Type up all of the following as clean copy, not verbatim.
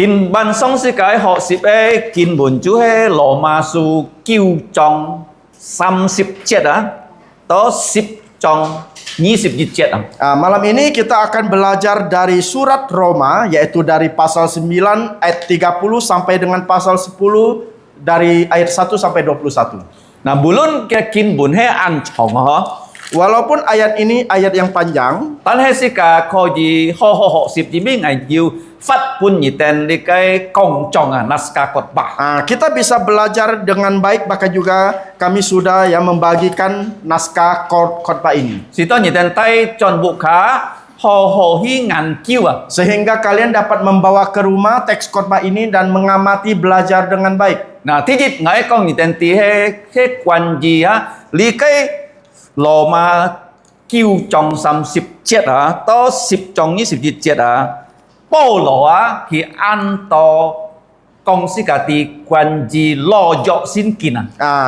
Kinh Ban Song Sư Cái Học Sịp Ê Kinh Bồn Chú Hê Lô Ma Su Kiêu Trong 37 Tó 10 Trong 27 Malam ini kita akan belajar dari surat Roma, yaitu dari pasal 9 ayat 30 sampai dengan pasal 10 dari ayat 1 sampai 21. Nah bulun ke Kinh Bồn Hê An Chong Ho Walaupun ayat ini ayat yang panjang, Tan Hê Sư Cả Khó Dì Ho Ho Học Sịp Dì Minh Ai Yêu Phát Pun Nhị Tên Đi Cái Công Trong Naskah Khotbah. kita bisa belajar dengan baik, bahkan juga kami sudah membagikan naskah khotbah ini. Sì Tó Nhị Tên Tay Chọn Bộ Khá Ho Ho Hi Ngàn Kiêu Sehingga kalian dapat membawa ke rumah teks khotbah ini dan mengamati belajar dengan baik. Nah, thứ nhất ngài con nhị tên tí cái quan gì á, lý cái lò mà kêu trong 37 á, to 10 trong 27 á, bao lò á thì an to công sĩ cả tí quan gì lo dọ xin kín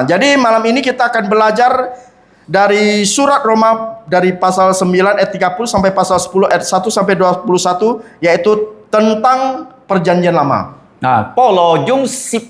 Jadi malam ini kita akan belajar dari surat Roma dari pasal 9 ayat 30 sampai pasal 10 ayat 1 sampai 21, yaitu tentang perjanjian lama. Nah, bao lò dùng 10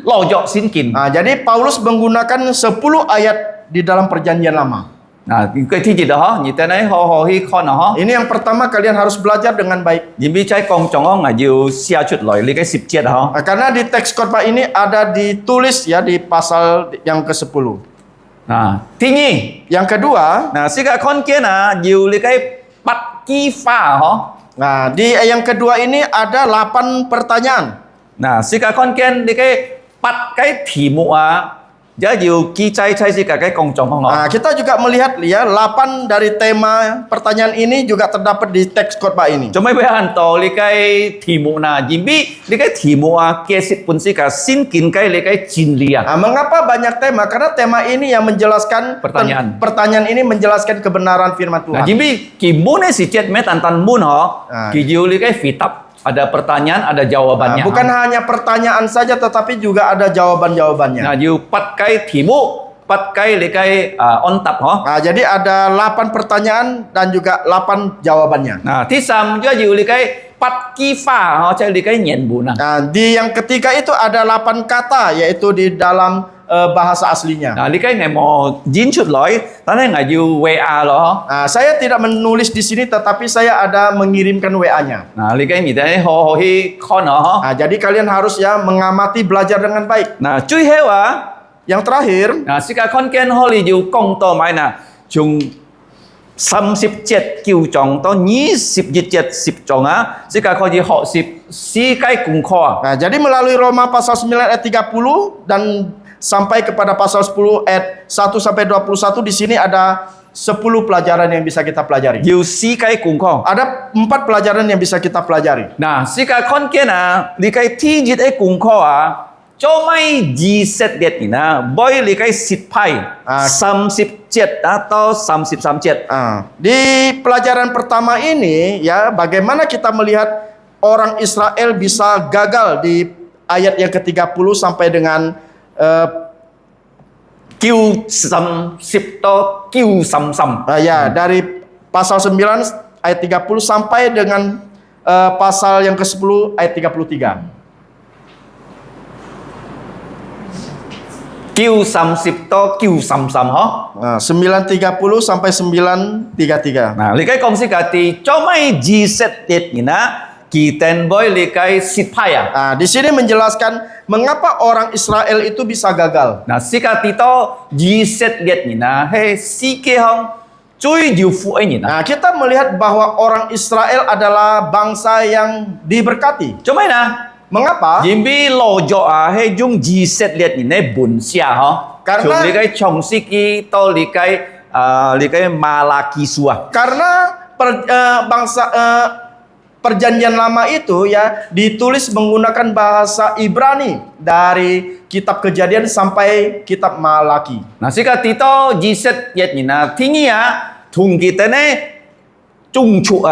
lo dọ xin kín. Jadi Paulus menggunakan 10 ayat di dalam perjanjian lama. Nah, cái thứ gì đó, nhị tên ấy ho ho hi con nó. Ini yang pertama, kalian harus belajar dengan baik. Nhìn bi trái công trong ngài yêu xia chút lỗi lý cái 17 đó. Karena di teks khotbah ini ada ditulis ya di pasal yang ke-10. Nah, thứ nhì, Yang kedua, nah si cả con kia là nhiều lý cái bắt ký pha hả? di yang kedua ini ada 8 pertanyaan. Nah, si cả con kia lý cái bắt cái题mục giá nhiều ký chay chay si cả cái công trọng không hả? Kita juga melihat ya 8 dari tema pertanyaan ini juga terdapat di teks khotbah ini. Cho mấy bé hành tổ lý cái题mục là nhìn bi lý cái题mục kia si pun si cả xin kín cái lý cái chín lý Mengapa banyak tema? Karena tema ini yang menjelaskan pertanyaan ini menjelaskan kebenaran firman Nah, Tuhan. nhìn bi kỳ môn ấy si chết mấy tàn tàn môn hả? Kỳ nhiều lý cái phi tập ada pertanyaan, ada jawabannya. Bukan hanya pertanyaan saja, tetapi juga ada jawaban-jawabannya. Nah, you pat cái题mục, pat cái lý cái on tập hả? Jadi ada 8 pertanyaan dan juga 8 jawabannya. Nah, thứ sáu juga you lý cái pat ký pha hả? Chơi lý cái nhận bùn Di yang ketiga itu ada 8 kata, yaitu di dalam bahasa aslinya. Nah, lý cái này mà dính chút lỗi, ta thấy là you WA lo. Saya tidak menulis di sini, tetapi saya ada mengirimkan WA-nya. Nah, lý cái gì thế ho ho hi con hả? Jadi kalian harus ya mengamati, belajar dengan baik. Nah, chui heo Yang terakhir, nah, si cả con ken ho li you công to mai nè, chung 37 kiêu trọng to 27 10 trọng si cả kho gì họ si cái cùng kho. jadi melalui Roma pasal 9 ayat 30 dan sampai kepada pasal 10 ayat 1 sampai 21, di sini ada 10 pelajaran yang bisa kita pelajari. You si cái cùng kho. Ada 4 pelajaran yang bisa kita pelajari. Nah, si cả con kia li cái thi dịch ấy cùng kho cho mấy gì set điện nhỉ boy li cái sit pai 37 atau 37. Di pelajaran pertama ini ya, bagaimana kita melihat orang Israel bisa gagal di ayat yang ke-30 sampai dengan Kiu sam sip to kiu sam sam. Dari pasal 9 ayat 30 sampai dengan pasal yang ke-10 ayat 33. Kiu sam sip to kiu sam sam hả? 9:30 sampai 9:33. Nah, li cái công sĩ cả thì cho mấy gì set điện nhỉ Kiten boy li cái sit pai Di sini menjelaskan mengapa orang Israel itu bisa gagal. Nah, si cả thì to gì set điện nhỉ hey si kia không chui diu fu ấy nhỉ Kita melihat bahwa orang Israel adalah bangsa yang diberkati. cho mấy Mengapa? Jimbi lo jo hey dùng gì set điện nhỉ bun xia hả? Karena Chung li cái chong si ki to li cái Malaki sua. Karena perjanjian lama itu ya ditulis menggunakan bahasa Ibrani dari kitab Kejadian sampai kitab Malaki. Nah, si cả tí to gì set điện nhỉ thi nhỉ thùng kita này trung trụ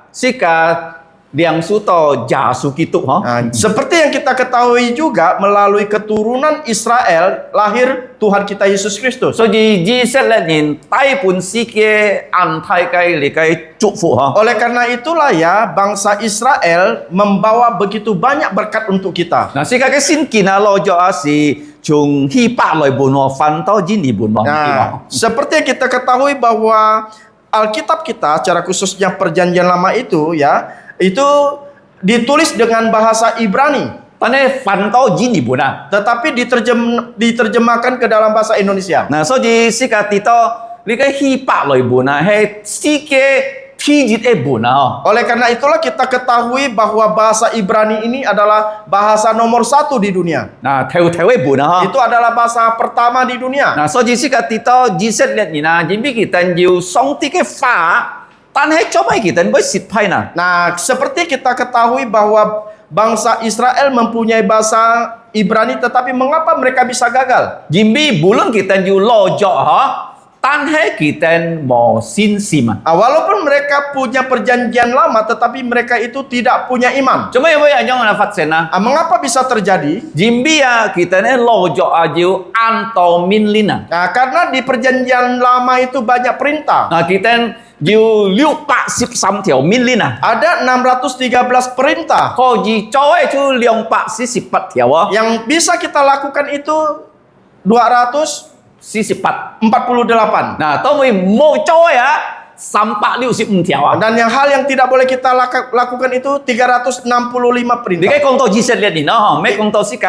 si cả 两书到假书基督哈。 Nah, seperti yang kita ketahui juga melalui keturunan Israel lahir Tuhan kita Yesus Kristus. 所以以色列人大半世界安泰嘅嚟嘅祝福哈。 Oleh karena itulah ya bangsa Israel membawa begitu banyak berkat untuk kita. 嗱，世界嘅先見啊，攞咗啊是從希伯來本喎翻到印尼本喎。 Nah, seperti yang kita ketahui bahwa Alkitab kita, secara khususnya Perjanjian Lama itu ya, itu ditulis dengan bahasa Ibrani, 但係翻到印尼本啊。 tetapi diterjemahkan ke dalam bahasa Indonesia. 嗱，所以世界知道呢個希伯來本啊係世界天熱嘅本啊。 Oleh karena itulah kita ketahui bahwa bahasa Ibrani ini adalah bahasa nomor 1 di dunia. 嗱，頭嘅本啊。 Itu adalah bahasa pertama di dunia. 嗱，所以世界知道以色列人啊，因為佢哋要上帝嘅話，但係做咩佢哋會失敗呢？ Nah, seperti kita ketahui bahwa bangsa Israel mempunyai bahasa Ibrani, tetapi mengapa mereka bisa gagal? 因為無論佢哋要攞咗嚇，但係佢哋冇信心啊。 Walaupun mereka punya perjanjian lama, tetapi mereka itu tidak punya iman. 做咩會咁樣發生啊？ Mengapa bisa terjadi? 因為啊，佢哋咧攞咗啊要按照命令啊。 Nah, karena di perjanjian lama itu banyak perintah. 嗱，佢哋要613條命令啊。 Ada 613 perintah. 可以做出248條啊。 Yang bisa kita lakukan itu 248. 48。嗱，都會冇做啊365條啊。 Dan hal yang tidak boleh kita lakukan itu 365 你 perintah. 講到以色列人啊，咩講到是個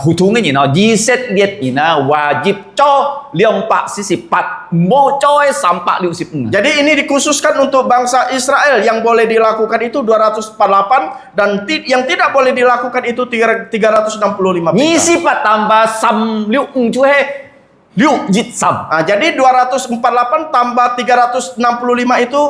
普通嘅人啊，以色列人啊，wajib 做248，冇做365。 Jadi ini dikhususkan untuk bangsa Israel, yang boleh dilakukan itu 248 dan yang tidak boleh dilakukan itu 365 perintah. 28tambah365就係623。 Nah, jadi 248 tambah 365 itu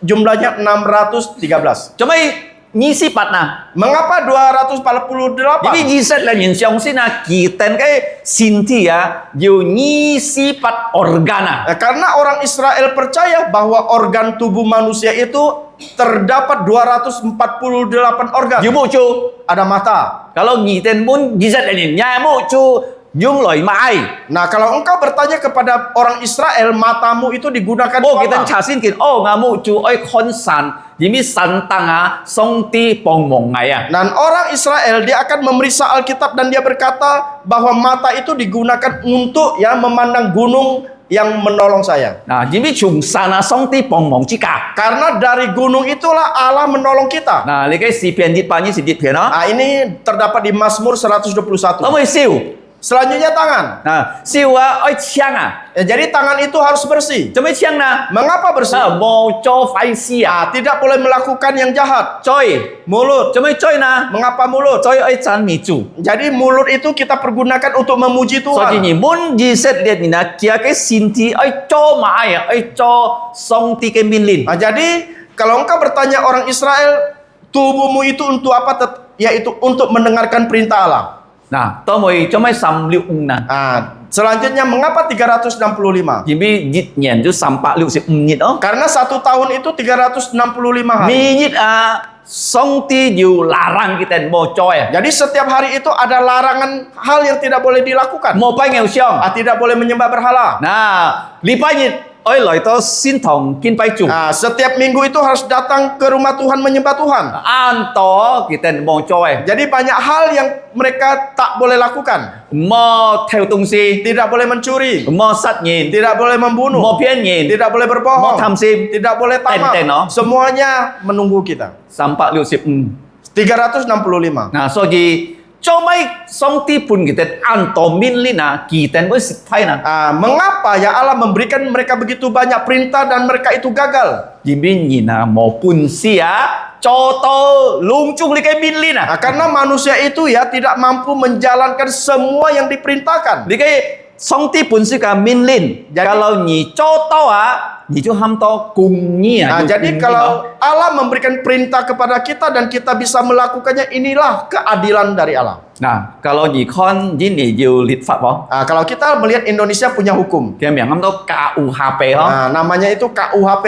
jumlahnya 613. 做咩28啊？ Mengapa 248? 因為以色列人相信啊，佢哋嘅身體啊要28 organ啊。 Nah, karena orang Israel percaya bahwa organ tubuh manusia itu terdapat 248 organ. 要冇做？ Ada mata. Kalau ngiten pun以色列人也冇做用來買。 Nah, kalau engkau bertanya kepada orang Israel, matamu itu digunakan Oh, untuk kita apa? 查先見，哦，我冇做愛看神，因為神當啊，上帝幫忙我啊。 Dan orang Israel dia akan memeriksa Alkitab dan dia berkata bahwa mata itu digunakan untuk ya memandang gunung yang menolong saya. 嗱，因為從神啊，上帝幫忙之家。 Karena dari gunung itulah Allah menolong kita. 嗱，你嘅詩篇120篇啊， Nah, ini terdapat di Mazmur 121. 可唔可以燒？ Selanjutnya tangan. 嗱，燒啊，愛槍啊， Ya, jadi tangan itu harus bersih. 做咩槍啊？ Mengapa bersih? 冇做壞事啊， Tidak boleh melakukan yang jahat. 追， Mulut. 做咩追呢？ Mengapa mulut? 追愛讚美主。 Jadi mulut itu kita pergunakan untuk memuji 所以 Tuhan. 你們以色列人啊，佢嘅身體愛做乜啊？愛做上帝嘅命令。 Nah, jadi kalau engkau bertanya orang Israel, tubuhmu itu untuk apa? Yaitu untuk mendengarkan perintah Allah. 嗱，都會做咩365呢？ Nah, selanjutnya mengapa 365? 因為一年就365日哦。 Karena 1 tahun itu 365 hari. 每日啊，上帝要larang kita mau做啊， Jadi setiap hari itu ada larangan hal yang tidak boleh dilakukan. 冇拜偶像。 Tidak boleh menyembah berhala. 嗱，禮拜日愛來到先堂見拜主， Nah, setiap minggu itu harus datang ke rumah Tuhan menyembah Tuhan. 按到kita mau做啊， Jadi banyak hal yang mereka tak boleh lakukan. 冇偷東西， Tidak boleh mencuri, 冇殺人， tidak boleh membunuh, 冇騙人， tidak boleh 冇 berbohong, 貪心。 tidak boleh tamak. Tenten, no? Semuanya menunggu kita. 365。 365. 嗱，所以做咩上帝判kita按照命令啊，kita會失敗呢？ Mengapa ya Allah memberikan mereka begitu banyak perintah dan mereka itu gagal? 因為人啊冇本事啊，做到隆重你嘅命令啊。 Karena manusia itu ya tidak mampu menjalankan semua yang diperintahkan. 你嘅上帝本身嘅命令， Jadi- kalau 你做到啊，你就喊到公義啊。 Jadi kalau Allah memberikan perintah kepada kita dan kita bisa melakukannya, inilah keadilan dari Allah. 嗱，kalau 你看印尼要立法喎， Kalau kita melihat Indonesia punya hukum, 佢名喊到 KUHP 嗬， namanya itu KUHP.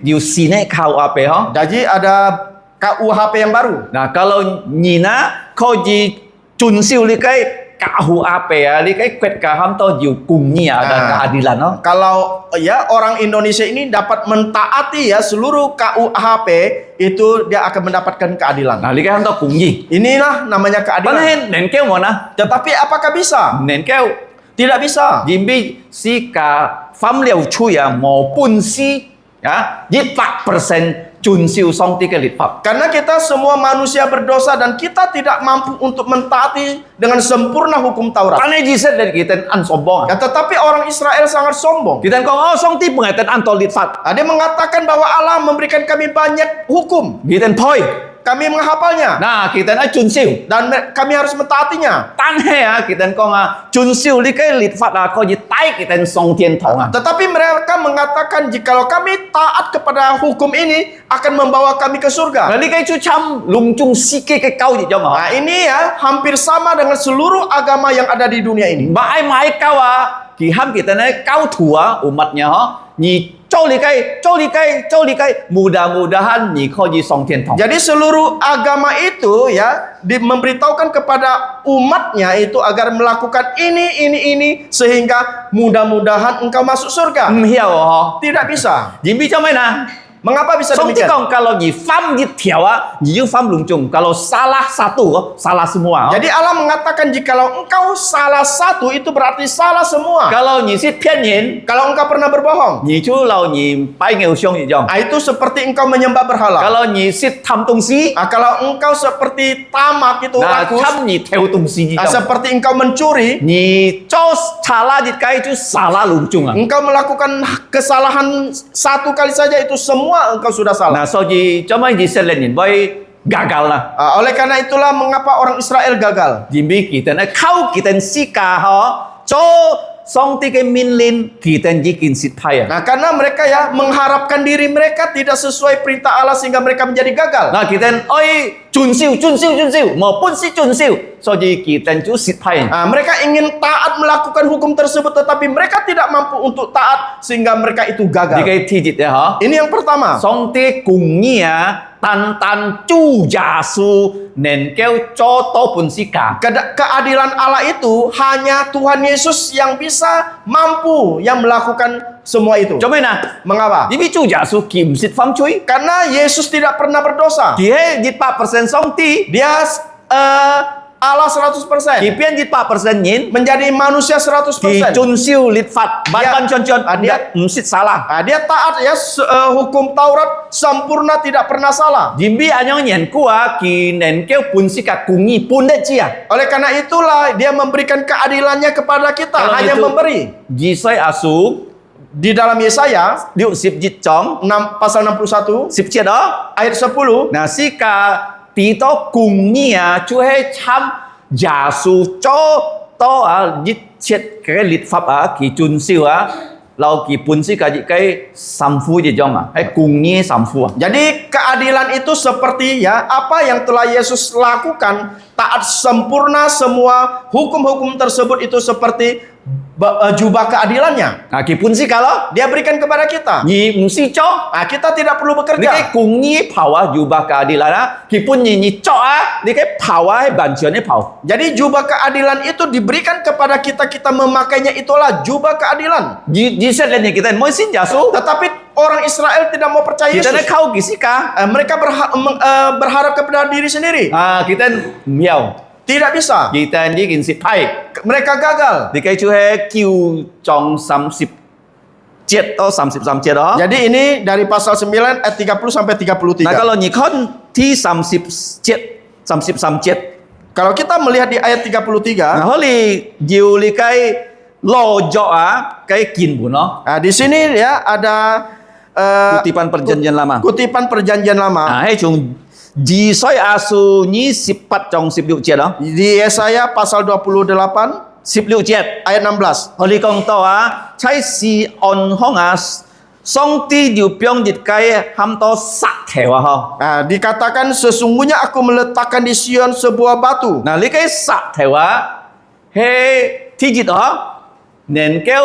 要試呢 KUHP 嗬， Jadi ada KUHP yang baru. Nah, kalau Nina kau di tunsil di kai KUHP ya, di kai kuat kaham to jiu kungni ada keadilan no. Kalau ya orang Indonesia ini dapat mentaati ya seluruh KUHP itu dia akan mendapatkan keadilan. Nah, di kai ham to kungni. Inilah namanya keadilan. Panahin nen keu mana? Tetapi apakah bisa? Nen keu Tidak bisa. Jimbi si ka pham liao chu ya maupun si ya 100% junsiu song tiga lipat. Karena kita semua manusia berdosa dan kita tidak mampu untuk mentaati dengan sempurna hukum Taurat. Karena jiset dari kita an sombong. Ya, tetapi orang Israel sangat sombong. Kita kong oh song ti pengaitan an tol lipat. Dia mengatakan bahwa Allah memberikan kami banyak hukum. Kita poi. Kami menghafalnya. Nah, kita na junsiu. Dan kami harus mentaatinya. Tan he ya kita kong junsiu li kai lipat kau ji tai kita song tian tong. Tetapi mereka mengatakan jikalau kami taat kepada hukum ini akan membawa kami ke surga. Nah, li kai chu cham lung chung si ke kau ji jong. Nah, ini ya hampir sama dengan seluruh agama yang ada di dunia ini. Ba ai mai kau kiham kita na kau tua umatnya ni Cau li kai, mudah-mudahan ni kau ji song tian tong. Jadi seluruh agama itu ya memberitahukan kepada umatnya itu agar melakukan ini sehingga mudah-mudahan engkau masuk surga. Hiao ho. Tidak bisa. Jimbi macam mana? Mengapa bisa Song ti demikian? kong kalau ni fam di tiao ni ju fam lung chung. Kalau salah satu, salah semua. Jadi Allah mengatakan jikalau engkau salah satu itu berarti salah semua. Kalau ni si pian yin, Kalau engkau pernah berbohong, ni chu lau ni pai ngeu xiong ji jong. itu seperti engkau menyembah berhala. Kalau ni si tham tung si, Kalau engkau seperti tamak itu nah rakus, cham ni theo tung si ji jong. seperti engkau mencuri, Ni chou salah di kai chu salah lung chung. engkau melakukan kesalahan satu kali saja itu semua engkau sudah salah. Nah, so ji cuma ji selen yin boy gagal lah. Oleh karena itulah mengapa orang Israel gagal. Jimbi kita na kau kita si ka ho, cho song ti ke min lin kita ji kin sit pai. Nah, karena mereka ya mengharapkan diri mereka tidak sesuai perintah Allah sehingga mereka menjadi gagal. Nah, kita oi junsiu, maupun si junsiu. So ji kita chu sit pai. Mereka ingin taat melakukan hukum tersebut tetapi mereka tidak mampu untuk taat sehingga mereka itu Di gagal. kai ti jit ya ha. Ini yang pertama. Song ti kung ni ya tan tan chu ja su nen keu cho to pun si ka. Keadilan Allah itu hanya Tuhan Yesus yang bisa mampu yang melakukan semua itu. Cho mai na. Mengapa? Jimbi chu ja su kim sit fam chui. Karena Yesus tidak pernah berdosa. Dia jit 4% song ti. Dia Allah 100%. Ki pian jit 4% yin. Menjadi manusia 100%. Ki chun siu lit fat ban chon dia- msit salah. Dia taat ya hukum Taurat sempurna tidak pernah salah. Jimbi anyong nyen kuah ki nen keu pun si ka kungi pun de chia. Oleh karena itulah dia memberikan keadilannya kepada kita, Kalau hanya itu- memberi. Jisai asu Di dalam Yesaya liu sip jit chong pasal 61 sip chia đó. ayat 10, Na si ka ti to kungi chu he cham ja su cho to jit chet ke lit fap ki chun siu lau ki pun si ka jit kai samfu je jong hai kungi samfu. jadi keadilan itu seperti ya apa yang telah Yesus lakukan, taat sempurna semua hukum-hukum tersebut itu seperti jubah keadilannya. Nah, ki pun si kalau Dia berikan kepada kita. ni msi cho Kita tidak perlu ni bekerja. kai kungi pawa jubah keadilan ki pun ni cho ni kai pawa hai ban chuan ni pau. Jadi jubah keadilan itu diberikan kepada kita, kita memakainya itulah jubah keadilan. Ji set len ni kita moi sin ja su. Tetapi orang Israel tidak mau percaya Kita na Yesus. kau ki si ka. Mereka berharap kepada diri sendiri. Kita miao. Tidak bisa. Kita ni kin si pai. Mereka gagal. Di kai chu he kiu chong 37 atau 33 đó. Jadi ini dari pasal 9 ayat 30 sampai 33. Nah, kalau ni kon ti 37 Kalau kita melihat di ayat 33, nah holi jiu li kai lo jo kai kin bu no. di sini ya ada Kutipan perjanjian lama. kutipan perjanjian lama. Nah, hai chung ji soi asu ni 14 chong 16 chiet đó. Di Yesaya pasal 28 16 chiet. ayat 16. Holi kong to chai si on hong song ti diu pyong dit kai ham to sak theo ho. Dikatakan sesungguhnya aku meletakkan di Sion sebuah batu. Nah, li cái sạc theo he thi dịch đó nền kêu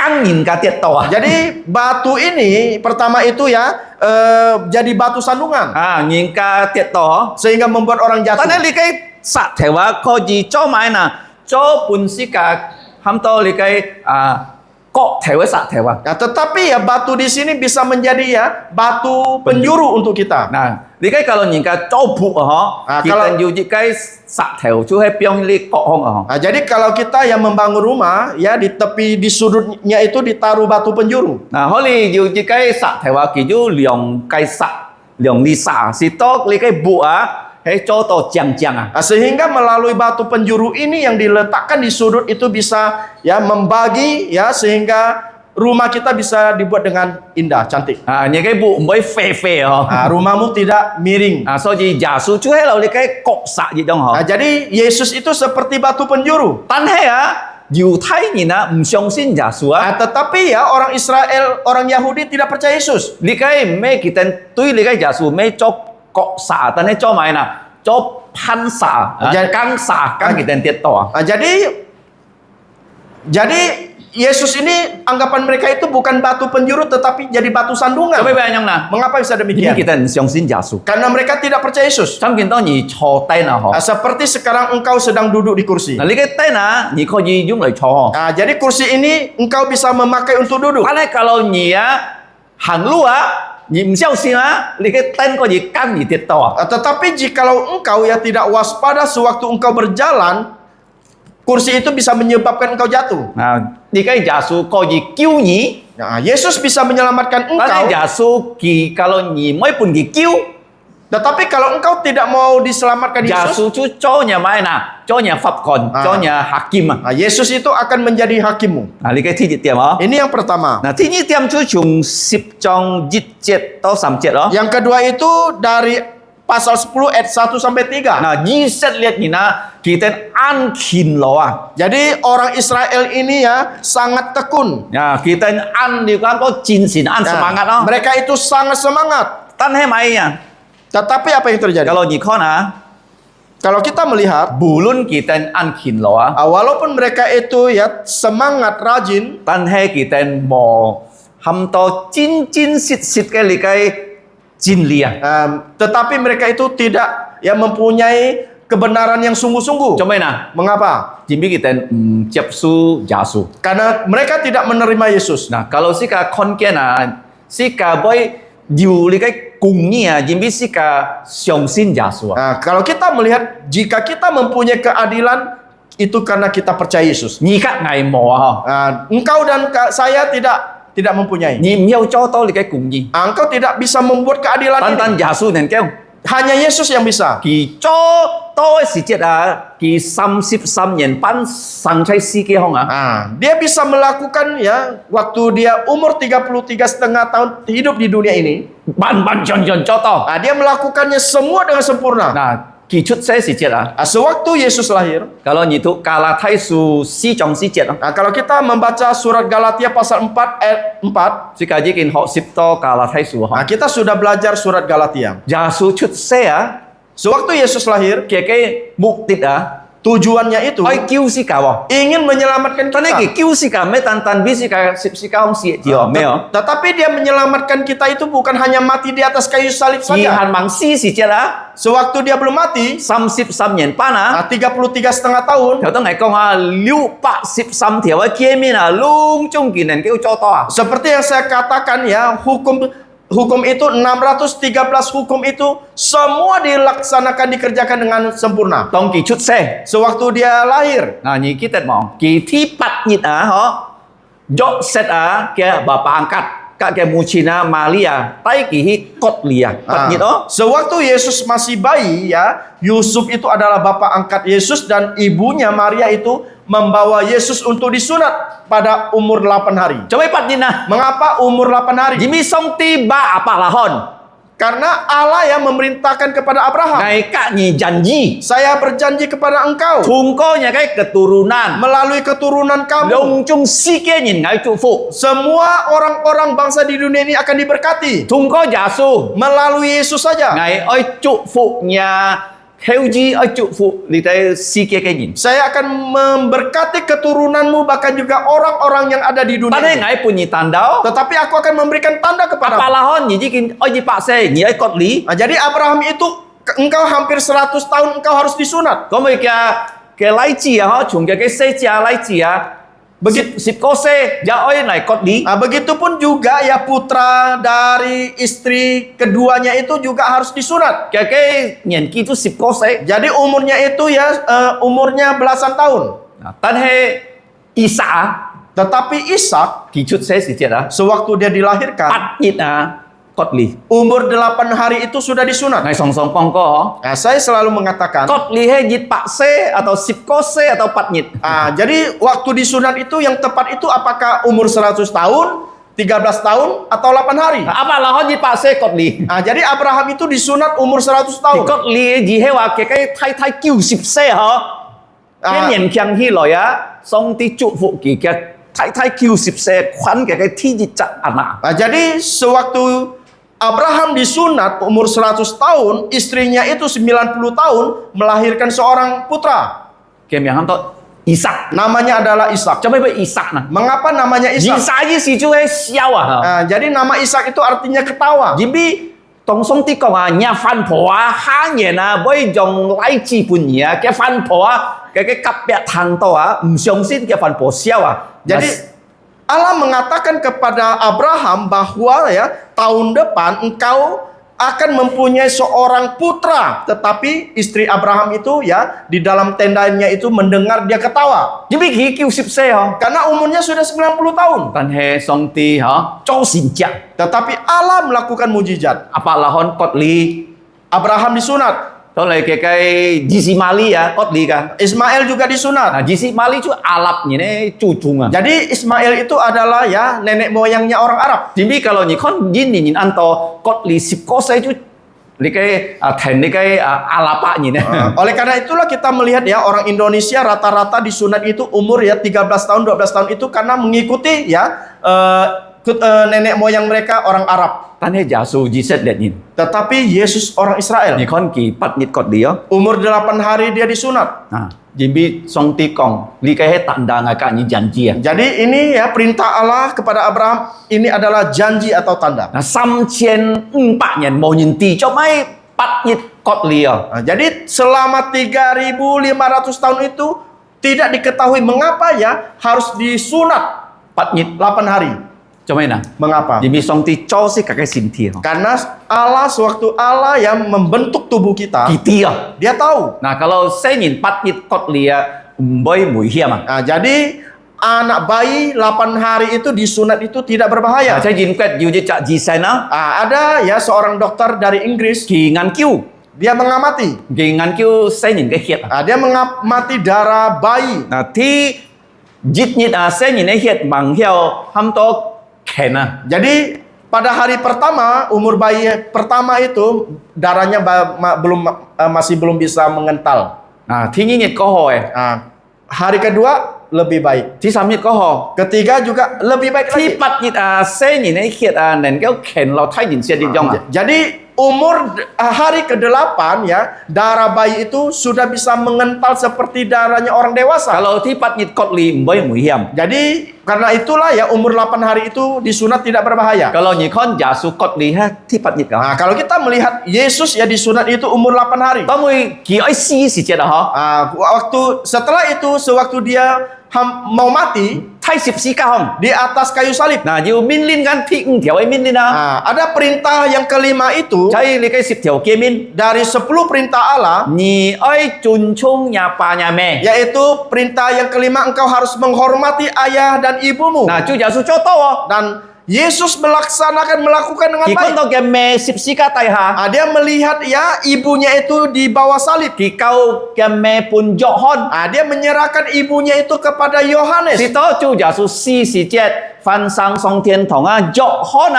căng nhìn cả tiệt tỏ. Jadi batu ini pertama itu ya jadi batu sandungan Nhìn cả tiệt tỏ. sehingga membuat orang Ta jatuh. nói lý cái sạ thể hóa có gì cho mãi nè, cho bùn sĩ cả hàm to lý cái có thể hóa sạ thể hóa. Nah, tetapi ya batu di sini bisa menjadi ya batu penjuru untuk kita. Nah, lý cái kalau nhìn cả cho phụ ở họ, kita kalau- dùng cái sạ thèo chú hay piong lý cọ hông ở họ. Nah, jadi kalau kita yang membangun rumah ya di tepi di sudutnya itu ditaruh batu penjuru. Nah, họ lý dùng cái sạ thể hóa kỳ chú liồng cái sạ, liồng lý sạ, si to lý cái bụ hay cho to chang chang Nah, sehingga melalui batu penjuru ini yang diletakkan di sudut itu bisa ya membagi ya sehingga rumah kita bisa dibuat dengan indah, cantik. Những cái bụ mới phê phê họ. Nah, rumahmu tidak miring. So gì giả sử chú hay là lý cái cọ sạ gì trong họ. Nah, jadi Yesus itu seperti batu penjuru. Tan hay Dù Thái nhìn không xin giả sử Nah, tetapi ya orang Israel, orang Yahudi tidak percaya Yesus. lý cái mấy kỳ tên tuy lý cái giả sử mấy cho cọ xả tên hay cho mày nè cho pan xả căng xả căng kỳ tên tiết tỏ. Nah, jadi Yesus ini anggapan mereka itu bukan batu penjuru tetapi jadi batu sandungan. Cho mấy bạn nhông nè Mengapa bisa những demikian? kỳ tên không xin giả sử Karena mereka tidak percaya Yesus. trong kỳ đó nhị cho tên nào họ. Nah, seperti sekarang engkau sedang duduk di kursi. Lý cái tên nhị có gì dùng lại cho họ. Nah, jadi kursi ini engkau bisa memakai untuk duduk. Karena kalau nhị hàng lúa nhị không xin lý cái tên có gì căng nhị tiết tỏ. Nah, tetapi jikalau engkau ya tidak waspada sewaktu engkau berjalan, kursi itu bisa menyebabkan engkau jatuh. Lý cái giả sử có gì cứu nhị. Nah, Yesus bisa menyelamatkan Karena engkau. giả sử kỳ kalau nhị mới pun kỳ cứu. Tetapi kalau engkau tidak mau diselamatkan Giả Yesus, sử chú cho nhà máy nè, cho nhà pháp còn, cho nhà hakim nah, Yesus itu akan menjadi hakimmu. lý cái thi dịch tiệm đó. Ini yang pertama. Thi dịch tiệm chú dùng 10 trong dịch chết tới 3 chết đó. Yang kedua itu dari pasal 10 ayat 1 sampai 3. Di set lihat ni kita an kin lo Jadi orang Israel ini ya sangat tekun. kita an di kan có chín xin an Nah, semangat đó. mereka itu sangat semangat. Tan hay mai Tetapi apa yang terjadi? kalau nhị con Kalau kita melihat, bulun kita an kin lo walaupun mereka itu ya semangat, rajin, tan hay kita mo ham to chín sit cái lý cái chín lia. tetapi mereka itu tidak ya mempunyai kebenaran yang sungguh-sungguh. Cho mấy nè, Mengapa? chính vì kita chấp su giả su. Karena mereka tidak menerima Yesus. Nah, kalau si ka con kia si ka boy dù lý cái cùng nhỉ, chính vì si ka xiong xin giả su. Nah, kalau kita melihat jika kita mempunyai keadilan itu karena kita percaya Yesus. Nhị khác ngày mò ha. Engkau dan saya tidak mempunyai. Nhị nhiều cho tôi lý cái cùng gì. Engkau tidak bisa membuat keadilan Tan ini. tan giả su nên kêu. Hanya Yesus yang bisa. Kỳ cho tôi si chết kỳ 33 年班sang chay si kia không Dia bisa melakukan ya waktu dia umur 33,5 tahun hidup di dunia ini. Ban chon cho to. Dia melakukannya semua dengan sempurna. Nah, kỳ chút sẽ si chết Sewaktu Yesus lahir. Kalau nhị thụ cả thay su si trong si chết Kalau kita membaca surat Galatia pasal 4 ayat 4, si kaji kin họ sip to cả thay su họ. kita sudah belajar surat Galatia. Giả su chút sẽ Sewaktu Yesus lahir, cái mục đích tujuannya itu oi cứu si cả vào. ingin menyelamatkan Tan này kita. kỳ cứu si cả mấy tan bi si cả không si chiều mẹ Tetapi dia menyelamatkan kita itu bukan hanya mati di atas kayu salib Kỳ saja. hàn mang si chết Sewaktu dia belum mati, 33 年班 33,5 tahun, theo tôi ngày công 613 條界面lung chung kỳ nền kêu cho to seperti yang saya katakan ya, hukum itu 613 hukum itu semua dilaksanakan dikerjakan dengan sempurna. tông kỳ chút xe Sewaktu dia lahir, nhị ký tết mong kỳ thi bắt nhịt họ dọc set kia bà angkat kak Mucina Maria tay kỳ kot lia bắt nhịt đó sewaktu Yesus masih bayi ya, Yusuf itu adalah bapak angkat Yesus dan ibunya Maria itu membawa Yesus untuk disunat pada umur 8 hari. coba bắt nhịt Mengapa umur 8 hari? Jimmy song tiba apa lahon Karena Allah yang memerintahkan kepada Abraham, ngày kak nhị janji saya berjanji kepada engkau thùng có nhà cái keturunan melalui keturunan kamu, Long chung si kia nhìn ngài trụ phụ semua orang-orang bangsa di dunia ini akan diberkati thùng có giả su melalui Yesus saja. ngài ơi trụ phụ nhà theo ji ở trụ phụ li cái si kia cái nhìn Saya akan memberkati keturunanmu bahkan juga orang-orang yang ada di dunia ta thấy ini. ngài punya tanda Tetapi aku akan memberikan tanda apa kepadamu. là hon gì kin oi ji pak se ni ai kot li Nah, jadi Abraham itu engkau hampir 100 tahun engkau harus disunat. có mấy cái lái chi à ha chung cái se chia lái chi à begitu 10 ko se ja oi nai kot li Nah, begitupun juga ya putra dari istri keduanya itu juga harus disunat. cái niên kỷ tu 10 ko se Jadi umurnya itu ya umurnya belasan tahun. tan he Isa Tetapi Ishak kỷ chút se si chết à sewaktu dia dilahirkan, pat nhit à kot li umur 8 hari itu sudah disunat. ngai song song kong ko Nah, saya selalu mengatakan, kot li he nhit pak se atau 10 ko se atau pat nhit jadi waktu disunat itu yang tepat itu apakah umur 100 tahun, 13 tahun, atau 8 hari? apa là hon nhit pak se kot li Nah, jadi Abraham itu disunat umur 100 thì tahun. kot li gì he wa cái thay thay kiu 10 se hả cái À. niên kiang hi rồi á song ti trụ phụ cái thay thay kiu 10 se khoan cái thi nhit chặt anak Nah, jadi sewaktu Abraham disunat umur 100 tahun, istrinya itu 90 tahun melahirkan seorang putra. cái miệng ham to Isaac Namanya adalah Ishak. cho mấy bây Isaac nè Mengapa namanya gì Ishak? sai gì si chú hay xiao à hả Nah, jadi nama Ishak itu artinya ketawa. gì bi tổng song ti công à nhà phan phổ à hai年à với dòng lái chi bùn nhỉ cái phan phổ à cái cặp bẹt thằng to à không相信cái phan phổ xiao à Jadi Allah mengatakan kepada Abraham bahwa ya tahun depan engkau akan mempunyai seorang putra, tetapi istri Abraham itu ya di dalam tendanya itu mendengar dia ketawa gì bi khi kêu 10 se hả karena umurnya sudah 90 tahun. tan he song ti hả cho xin chặt Tetapi Allah melakukan mujizat. apa là hon kot li Abraham disunat, đó là cái GC Mali à kot li cả Ismail juga disunat. nah GC Mali chú Arab như này chủ trùng à Jadi Ismail itu adalah ya nenek moyangnya orang Arab. thì bi kalau nhìn con nhìn ăn to kot li 10 ko se chú li cái thành li cái Arab như này Oleh karena itulah kita melihat ya orang Indonesia rata-rata disunat itu umur ya 13 tahun 12 tahun itu karena mengikuti ya nenek moyang mereka orang Arab. tan he giả sử gì xét đẹp nhìn Tetapi Yesus orang Israel. nhìn con kỳ bắt nhịt kot li á Umur 8 hari dia disunat. nhìn bi song ti kong li cái hết tanda ngai cả như janji à Jadi ini ya perintah Allah kepada Abraham ini adalah janji atau tanda. là 3,400 年冇nhìn ti cho mấy bắt nhịt kot li à Nah, jadi selama 3.500 tahun itu tidak diketahui mengapa ya harus disunat bắt nhịt 8 hari. cho mấy nè Mengapa? nhìn bi song ti cho si cả cái xin thi Karena Allah sewaktu Allah yang membentuk tubuh kita, kỳ ti à dia tahu. nah kalau saya nhìn bắt nhịt kot li à với mùi hiểm à Nah, jadi anak bayi 8 hari itu disunat itu tidak berbahaya. saya nhìn quét nhiều chợ gì sai nó Ada ya seorang dokter dari Inggris, kỳ ngăn cứu dia mengamati. kỳ ngăn cứu saya nhìn cái hiệt Dia mengamati darah bayi. nah thì dịch nhịt saya nhìn cái hiệt bằng hiệu ham to khen à Jadi pada hari pertama, umur bayi pertama itu darahnya masih belum bisa mengental. thì như nhịt có hồi Nah, hari kedua lebih baik. thì sam nhịt có hồi Ketiga juga lebih baik thì lagi. bắt nhịt saya nhìn cái hiệt nên cái khenเราthay nhìn xe đi trong à Jadi umur hari ke-8 ya, darah bayi itu sudah bisa mengental seperti darahnya orang dewasa. kalau thì bắt nhịt kot li với mùi hiểm Jadi karena itulah ya umur 8 hari itu disunat tidak berbahaya. kalau nhìn con giả sử kot li ha thì bắt nhịt cả Nah, kalau kita melihat Yesus ya disunat itu umur 8 hari. có mùi kỳ ấy si si chết à hả Setelah itu sewaktu dia mau mati thay sip si ka hong di atas kayu salib. nah dù min linh gan thị thiểu ấy min linh à Ada perintah yang kelima itu chạy li cái sip thiểu kia min dari 10 perintah Allah, nhì ấy chun chung nhà pa nhà mẹ yaitu perintah yang kelima engkau harus menghormati ayah dan ibumu. nah chú giả sử cho to Dan Yesus melakukan dengan thì con baik. tao cái mẹ sip si ka tai ha Dia melihat ya ibunya itu di bawah salib. thì câu cái mẹ pun dọ hon Dia menyerahkan ibunya itu kepada Yohanes. thì đó chú giả sử si si chết phan sang song thiên thong dọ hon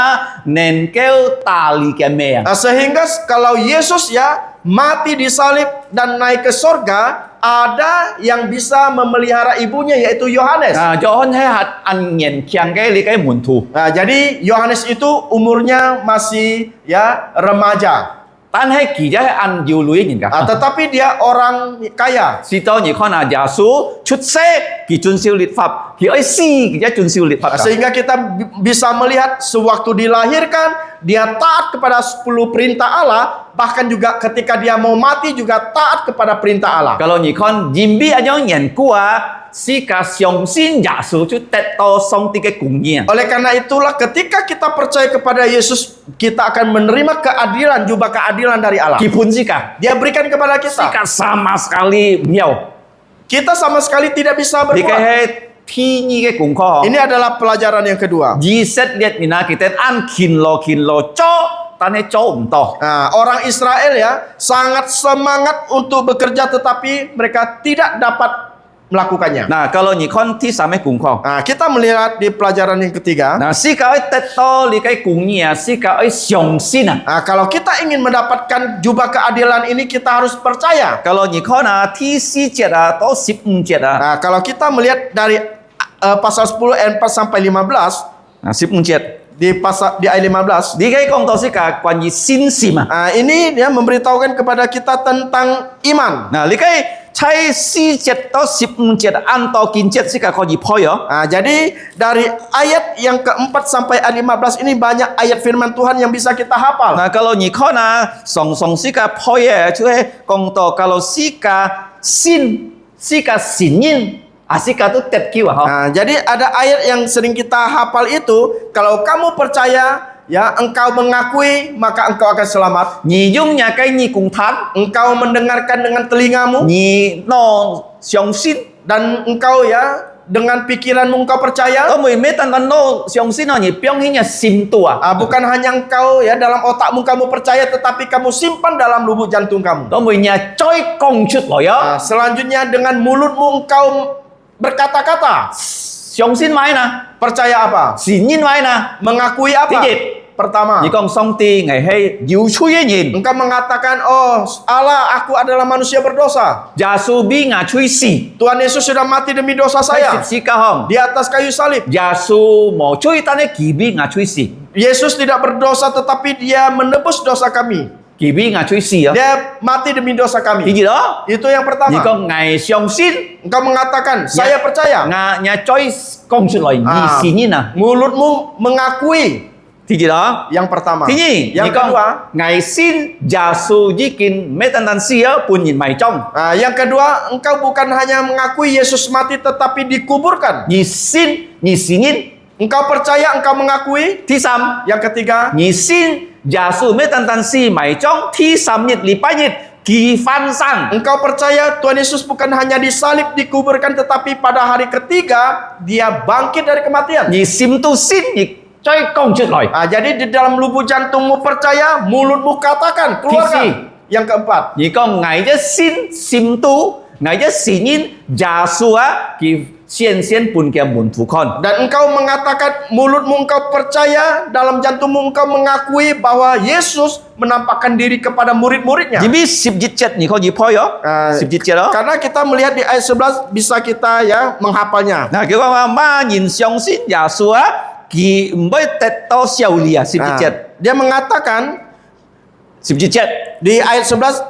nên kêu ta li cái mẹ Sehingga kalau Yesus ya mati di salib dan naik ke sorga, ada yang bisa memelihara ibunya yaitu Yohanes. dọ hon hay hạt ăn nhện kiang cái li cái muôn thu Jadi Yohanes itu umurnya masih ya remaja. 但係其實係按要女人㗎。 tetapi dia orang kaya. 是當你看啊，耶穌出世，佢遵守律法，佢愛死，佢遵守律法。 Sehingga kita bisa melihat sewaktu dilahirkan dia taat kepada 10 perintah Allah, bahkan juga ketika dia mau mati juga taat kepada perintah Allah. Kalau你看人比一種人過啊，是個相信耶穌就得到上帝嘅供應。 Oleh karena itulah ketika kita percaya kepada Yesus, kita akan menerima keadilan, jubah keadilan dari Allah. 基本是個， Dia berikan kepada 是 kita. 個sama sekali妙。 Kita sama sekali tidak bisa 呢個 berbuat. 係天意嘅功課。 Ini adalah pelajaran yang kedua. 以色列人啊，佢哋按勤勞做，但係做唔到。 Nah, orang Israel ya sangat semangat untuk bekerja tetapi mereka tidak dapat melakukannya. 嗱，kalau你看第三個功課， Nah, kita melihat di pelajaran yang ketiga. 嗱，是個愛得到呢個供應啊，是個愛相信啊。 Nah, kalau kita ingin mendapatkan jubah keadilan ini kita harus percaya. Kalau你看啊，第4節啊到15節啊， Nah, kalau kita melihat dari pasal 10 ayat 4 sampai 15 啊15節， di ayat 15. 呢個講到是個關於信心啊。 Nah, ini dia memberitahukan kepada kita tentang iman. 嗱，呢個在4節到15節按到經節是個可以配哦。 Nah, jadi dari ayat yang keempat sampai ayat 15 ini banyak ayat firman Tuhan yang bisa kita hafal. 嗱，kalau你看啊，常是個配嘅，就係講到kalau是個信，是個信任，啊是個都得救啊，嗬。 Nah, jadi ada ayat yang sering kita hafal itu, kalau kamu percaya, ya engkau mengakui, maka engkau akan selamat. 你用那個你共談， Engkau mendengarkan dengan telingamu 你喏相信， dan engkau ya dengan pikiranmu engkau percaya. 我每每單單喏相信啊，你表現嘅心度啊。 Bukan hanya engkau ya dalam otakmu kamu percaya, tetapi kamu simpan dalam lubuk jantung kamu. 我每日再講出來啊， Nah, selanjutnya dengan mulutmu engkau berkata-kata. 相信咪呐， Percaya apa? 承認咪呐。 Mengakui apa? Tiga. Pertama, 你講上帝係係要出嘅人， engkau mengatakan, oh Allah, aku adalah manusia berdosa. 耶穌俾我吹死， Tuhan Yesus sudah mati demi dosa 喺 saya 十字架上， di atas kayu salib. 耶穌冇吹，但係佢俾我吹死， Yesus tidak berdosa tetapi dia menebus dosa kami. 佢俾我吹死啊！ Dia mati demi dosa 記 kami. 住咯， Itu yang 你 pertama. 講我相信， Engkau mengatakan, saya percaya. 我再講出來，你承認啊！ Mulutmu mengakui. 記住咯。 Yang pertama. 第二，你 Yang 講 kedua, 我信耶穌已經咩單單死啊，半年埋葬。 yang kedua, engkau bukan hanya mengakui Yesus mati tetapi dikuburkan. 你信，你承認。 Engkau percaya, engkau mengakui. 第三， Yang ketiga, 你信耶穌咩單單死埋葬，第三日禮拜日佢翻生。 engkau percaya Tuhan Yesus bukan hanya disalib, dikuburkan, tetapi pada hari ketiga dia bangkit dari kematian. 你心都信，你再講出來。 Jadi di dalam lubuk jantungmu percaya, mulutmu katakan, keluarkan. Yang keempat, 你講我一信，心都我一承認耶穌啊，佢先半嘅門徒看。 dan engkau mengatakan, mulutmu engkau percaya, dalam jantungmu engkau mengakui bahwa Yesus menampakkan diri kepada murid-muridnya. 因為17節你可以配哦， 17節咯。 Karena kita melihat di ayat 11 bisa kita ya menghafalnya. 嗱，佢講話萬人相信耶穌啊，佢唔會得到勝利啊。17節， Dia mengatakan 17節。 di ayat 11,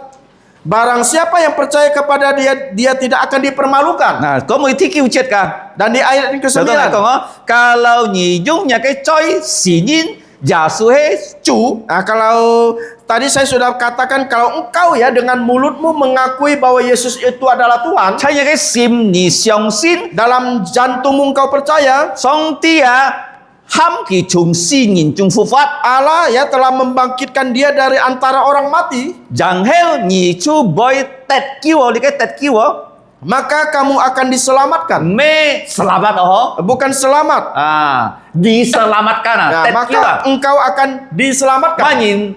barang siapa yang percaya kepada dia, dia tidak akan dipermalukan. 嗱，咁佢第9節㗎。 Dan di ayat yang 首先嚟講 ke-9, 啊，kalau你用一個再承認耶穌係主， nah, kalau tadi saya sudah katakan, kalau engkau ya dengan mulutmu mengakui bahwa Yesus itu adalah Tuhan, 在一個心你相信 dalam jantungmu engkau percaya 上帝啊，喊佢從死人中復活， Allah ya telah membangkitkan dia dari antara orang mati, 然後你就會得救哦，你嘅得救哦， maka kamu akan diselamatkan. 咩 selamat oh， Bukan selamat. 啊，diselamatkan啊， Nah, 得救 maka 啊， engkau akan diselamatkan. 乜人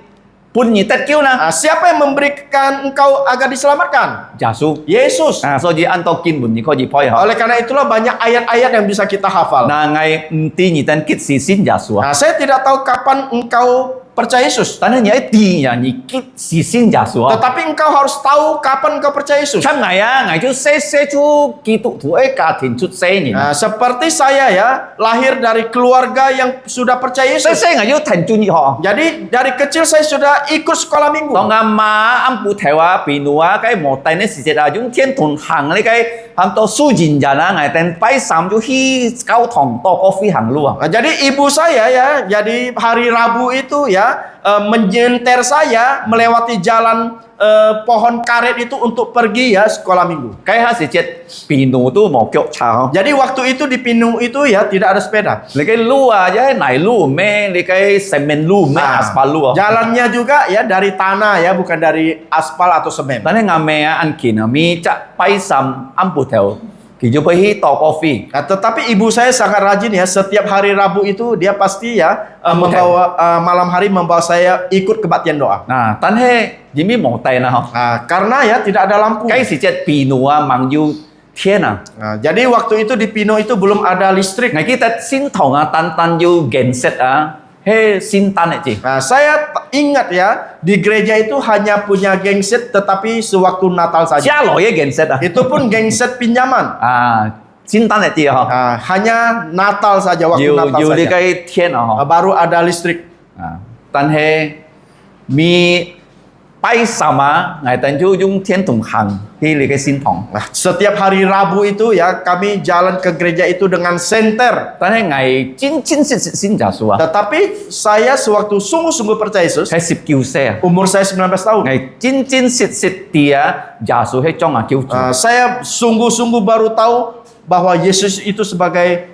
判你得救呢？ Nah, siapa yang memberikan engkau agar diselamatkan? 耶穌 Yesus. 啊，所以按到經文你可以配合。 Oleh karena itulah banyak ayat-ayat yang bisa kita hafal. 嗱，我唔知你等幾時信耶穌啊？ Nah, saya tidak tahu kapan engkau percaya Yesus. 但是你要第呀，你是信耶稣啊。 Tetapi engkau harus tahu kapan engkau percaya Yesus. 像我呀，我就生出基督徒的家庭出生呢。 Nah, seperti saya ya, lahir dari keluarga yang sudah percaya 所以 Yesus. 我就停住你學。 Jadi dari kecil saya sudah ikut sekolah minggu. 當阿媽按部頭啊，邊度啊，該莫等的時節啊，用天同行呢該很多素人人啊，我等拜三就去教堂多個飛行路啊。 Nah, jadi ibu saya ya, jadi hari Rabu itu ya menjenter saya melewati jalan pohon karet itu untuk pergi ya sekolah minggu. 該下時節邊度都冇腳踩。 Jadi waktu itu di Pinung itu ya tidak ada sepeda. 你嘅路啊，一係泥路咩？你嘅semen路咩？ Nah, aspal 路啊。 jalannya juga ya dari tanah ya, bukan dari aspal atau semen. 但係阿妹啊，按見啊，咪則拜三按部頭，佢就去多個飛。 Nah, tetapi ibu saya sangat rajin ya. Setiap hari Rabu itu dia pasti ya membawa malam hari membawa saya ikut kebaktian doa. 嗱，但係因為冇電啊，嗬。 Nah, karena ya tidak ada lampu. 該時節邊度啊，忙要天啊。 Nah, jadi waktu itu di Pino itu belum ada listrik. 我記得先堂啊，單要建設啊，係先單嚟啫。 Nah, saya ingat ya, di gereja itu hanya punya genset tetapi sewaktu Natal saja. 加來嘅建設啊， Itu pun genset pinjaman. 先單嚟啫嗬。 Nah, hanya Natal saja, waktu 要 Natal 要你 saja. 嘅天啊，嗬。 Baru ada listrik. 但係咪拜三啊，我等就用天同行去你嘅先堂。 Nah, setiap hari Rabu itu ya kami jalan ke gereja itu dengan senter. 但係我真先耶穌啊， Tetapi saya sewaktu sungguh-sungguh percaya Yesus, 係19歲啊， umur saya 19 tahun. 我真實啲啊，耶穌係將我救主。 Saya sungguh-sungguh baru tahu bahwa Yesus itu sebagai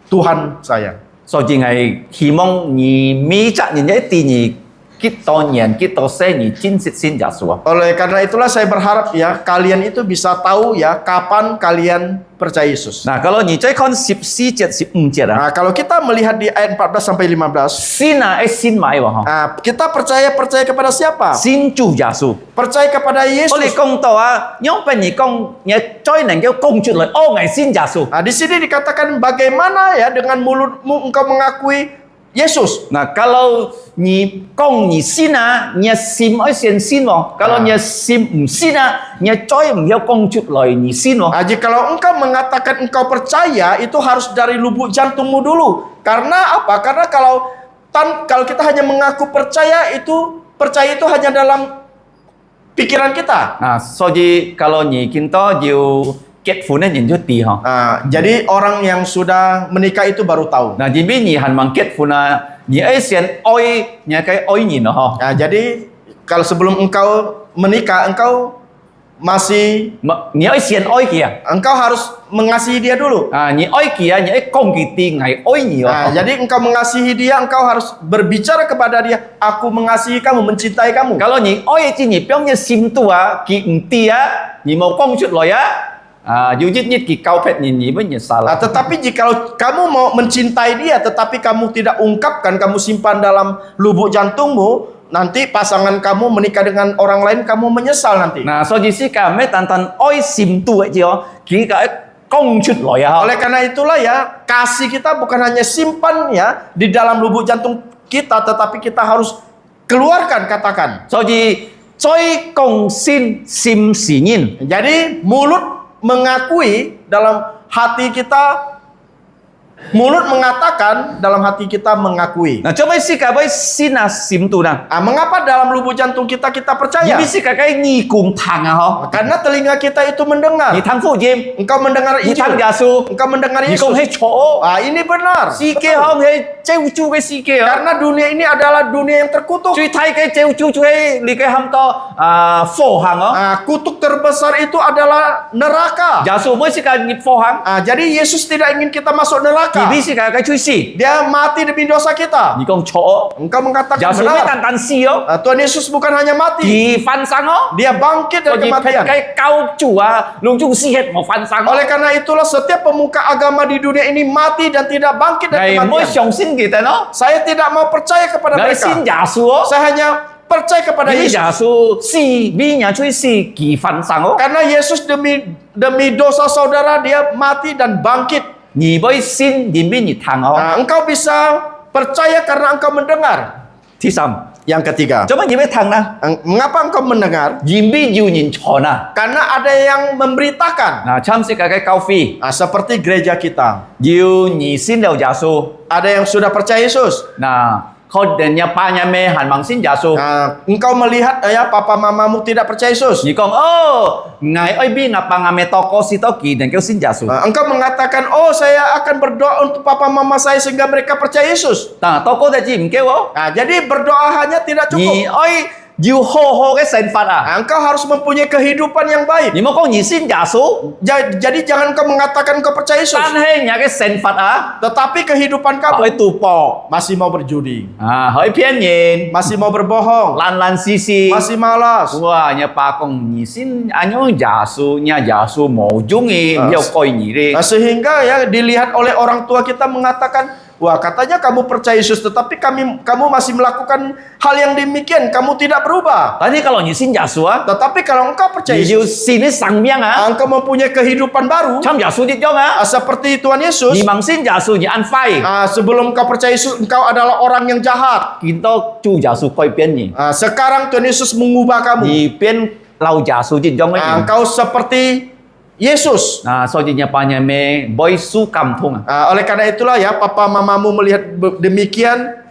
Tuhan saya. 所以我希望你每一年一啲你幾多年幾多歲你真實信耶穌啊。 Oleh karena itulah saya berharap ya kalian itu bisa tahu ya kapan kalian percaya Yesus. 嗱，kalau 你再看14節15節啊， Nah, kalau kita melihat di ayat 14 sampai 15, 信啊，信買喎嗬， nah, kita percaya kepada siapa? 信主耶穌。 Percaya kepada 我哋 Yesus. 講到啊，因為你講你再能夠講出來，哦，我信耶穌。 Nah, di sini dikatakan bagaimana ya dengan mulutmu engkau mengakui Yesus. 嗱，kalau 你講你信啊，你信要先信喎。kalau 你信唔信啊，你再唔要講出來你信喎。 Nah, jikalau engkau mengatakan engkau percaya, itu harus dari lubuk jantungmu dulu. Karena apa? Karena kalau kita hanya mengaku percaya itu hanya dalam pikiran kita. 啊，所以 kalau 你見到要結婚嘅人就知嗬。 Nah, jadi orang yang sudah menikah itu baru tahu. 嗱，因為你係問結婚啊，你要先愛，你該愛人咯嗬。 Nah, jadi kalau sebelum engkau menikah, engkau masih 你要先愛佢啊。 engkau harus mengasihi dia dulu. 啊，你愛佢啊，你要講佢啲係愛你 Nah, 喎。 jadi engkau mengasihi dia, engkau harus berbicara kepada dia, aku mengasihi kamu, mencintai kamu. kalau 你愛之你表嘅心度啊，佢唔知啊，你冇講出來啊，要日佢交配你乜嘢 Nah, salah。 tetapi jikalau kamu mau mencintai dia, tetapi kamu tidak ungkapkan, kamu simpan dalam lubuk jantungmu, nanti pasangan kamu menikah dengan orang lain, kamu menyesal nanti. 嗱，所以是咁咩？單單愛心度嘅啫，佢嘅講出來啊。 Oleh karena itulah ya, kasih kita bukan hanya simpan ya di dalam lubuk jantung kita, tetapi kita harus keluarkan, katakan. 所以再講信心是人。 Jadi mulut mengakui dalam hati kita, mulut mengatakan dalam hati kita mengakui. 嗱，做咩是咁咩信啊心度啊？ Nah, mengapa dalam lubuk jantung kita 因 percaya? 為是咁嘅耳共聽啊， Karena telinga kita itu 嗬， mendengar. 你聽福音， Engkau mendengar 你聽 Injil, 耶穌， engkau mendengar 你講 Yesus. 係錯。 Ah, ini benar. 世界可係造就嘅世界啊！ Karena dunia ini adalah dunia yang terkutuk. 最大嘅造就就係你嘅咁多火行啊！ Ah, kutuk terbesar itu adalah neraka. 耶穌唔係講你火行， Ah, jadi Yesus tidak ingin kita masuk 而 neraka. 係是講佢出事。 Dia mati demi dosa kita. 你講錯， Engkau 耶 mengatakan 穌唔係 benar. 單單死哦， Ah, Tuhan Yesus bukan hanya mati, 而翻生哦。 dia bangkit 所 dari 以 kematian. 佢救主啊，弄種死血冇翻生哦。 Oleh karena itulah setiap pemuka agama di dunia ini mati dan tidak bangkit dari 你唔可以 kematian. 相信佢哋咯， Saya tidak mau percaya kepada 你信 mereka. 耶穌哦。 Saya hanya percaya kepada 因為 Yesus. 耶穌死，俾人出死，佢翻生哦。 Karena Yesus demi dosa saudara dia mati dan bangkit. 你唔可以信，因為你聽哦。 Nah, engkau bisa percaya karena engkau mendengar. ที่สาม Yang ketiga, จะไม่ยินไปทางนะ mengapa engkau mendengar? ยินบียูยินชอนะ Karena ada yang memberitakan. นะช่ำสิกะไกเกาฟี Nah, seperti gereja kita. ยูหนีสิ้นเดียวยาสู Ada yang sudah percaya Yesus. นะเขาเดินยาปายาเมหันมังสิ้นยาสู Nah, engkau melihat ya papa mamamu tidak percaya Yesus. นี่กงไงไอ้บี้งับปังาเมตอกอสิตอกีเดินเกี่ยวสิ้นยาสู Engkau mengatakan, oh saya akan berdoa untuk papa mama saya sehingga mereka percaya Yesus. ต่างตอกอแต่จีมเกี่ยว Nah, jadi berdoa hanya tidak นี่ cukup. ไอ้ยูโฮโฮแกเซนฟัดอ่ะ Nah, engkau harus mempunyai kehidupan yang baik. นี่มันก็หนีสิ้นยาสู Jadi jangan engkau mengatakan engkau percaya Yesus, ตั้นให้เนี่ยแกเซนฟัดอ่ะ tetapi kehidupan เอา kamu ไอ้ตูปอ masih mau berjudi, เฮ้ยเพี้ยนเย็น masih mau berbohong, ลันซีซี masih malas. ว่าเนี่ยปากงหนีสิ้นอันนี้ยาสูเนี่ยยาสูหมอจุงอีเดี๋ยวคอยหนีเลย Nah, sehingga ya dilihat oleh orang tua kita mengatakan, wah katanya kamu percaya Yesus, tetapi kamu masih melakukan hal yang demikian, kamu tidak berubah. Tadi kalau nyisin Yasua, Tetapi kalau engkau percaya Yesus Yesus, sini sang biang ah, engkau mempunyai kehidupan baru, cham Yasu di jong ah, seperti Tuhan Yesus. ni mangsin Yasu ni an fai, Sebelum engkau percaya Yesus, engkau adalah orang yang jahat. kita cu Yasu koi pian ni, Sekarang Tuhan Yesus mengubah kamu. ni pian lau Yasu di jong ni, Engkau seperti Yesus. so jinya panya me boy su kam thung, Oleh karena itulah ya, papa mamamu melihat demikian,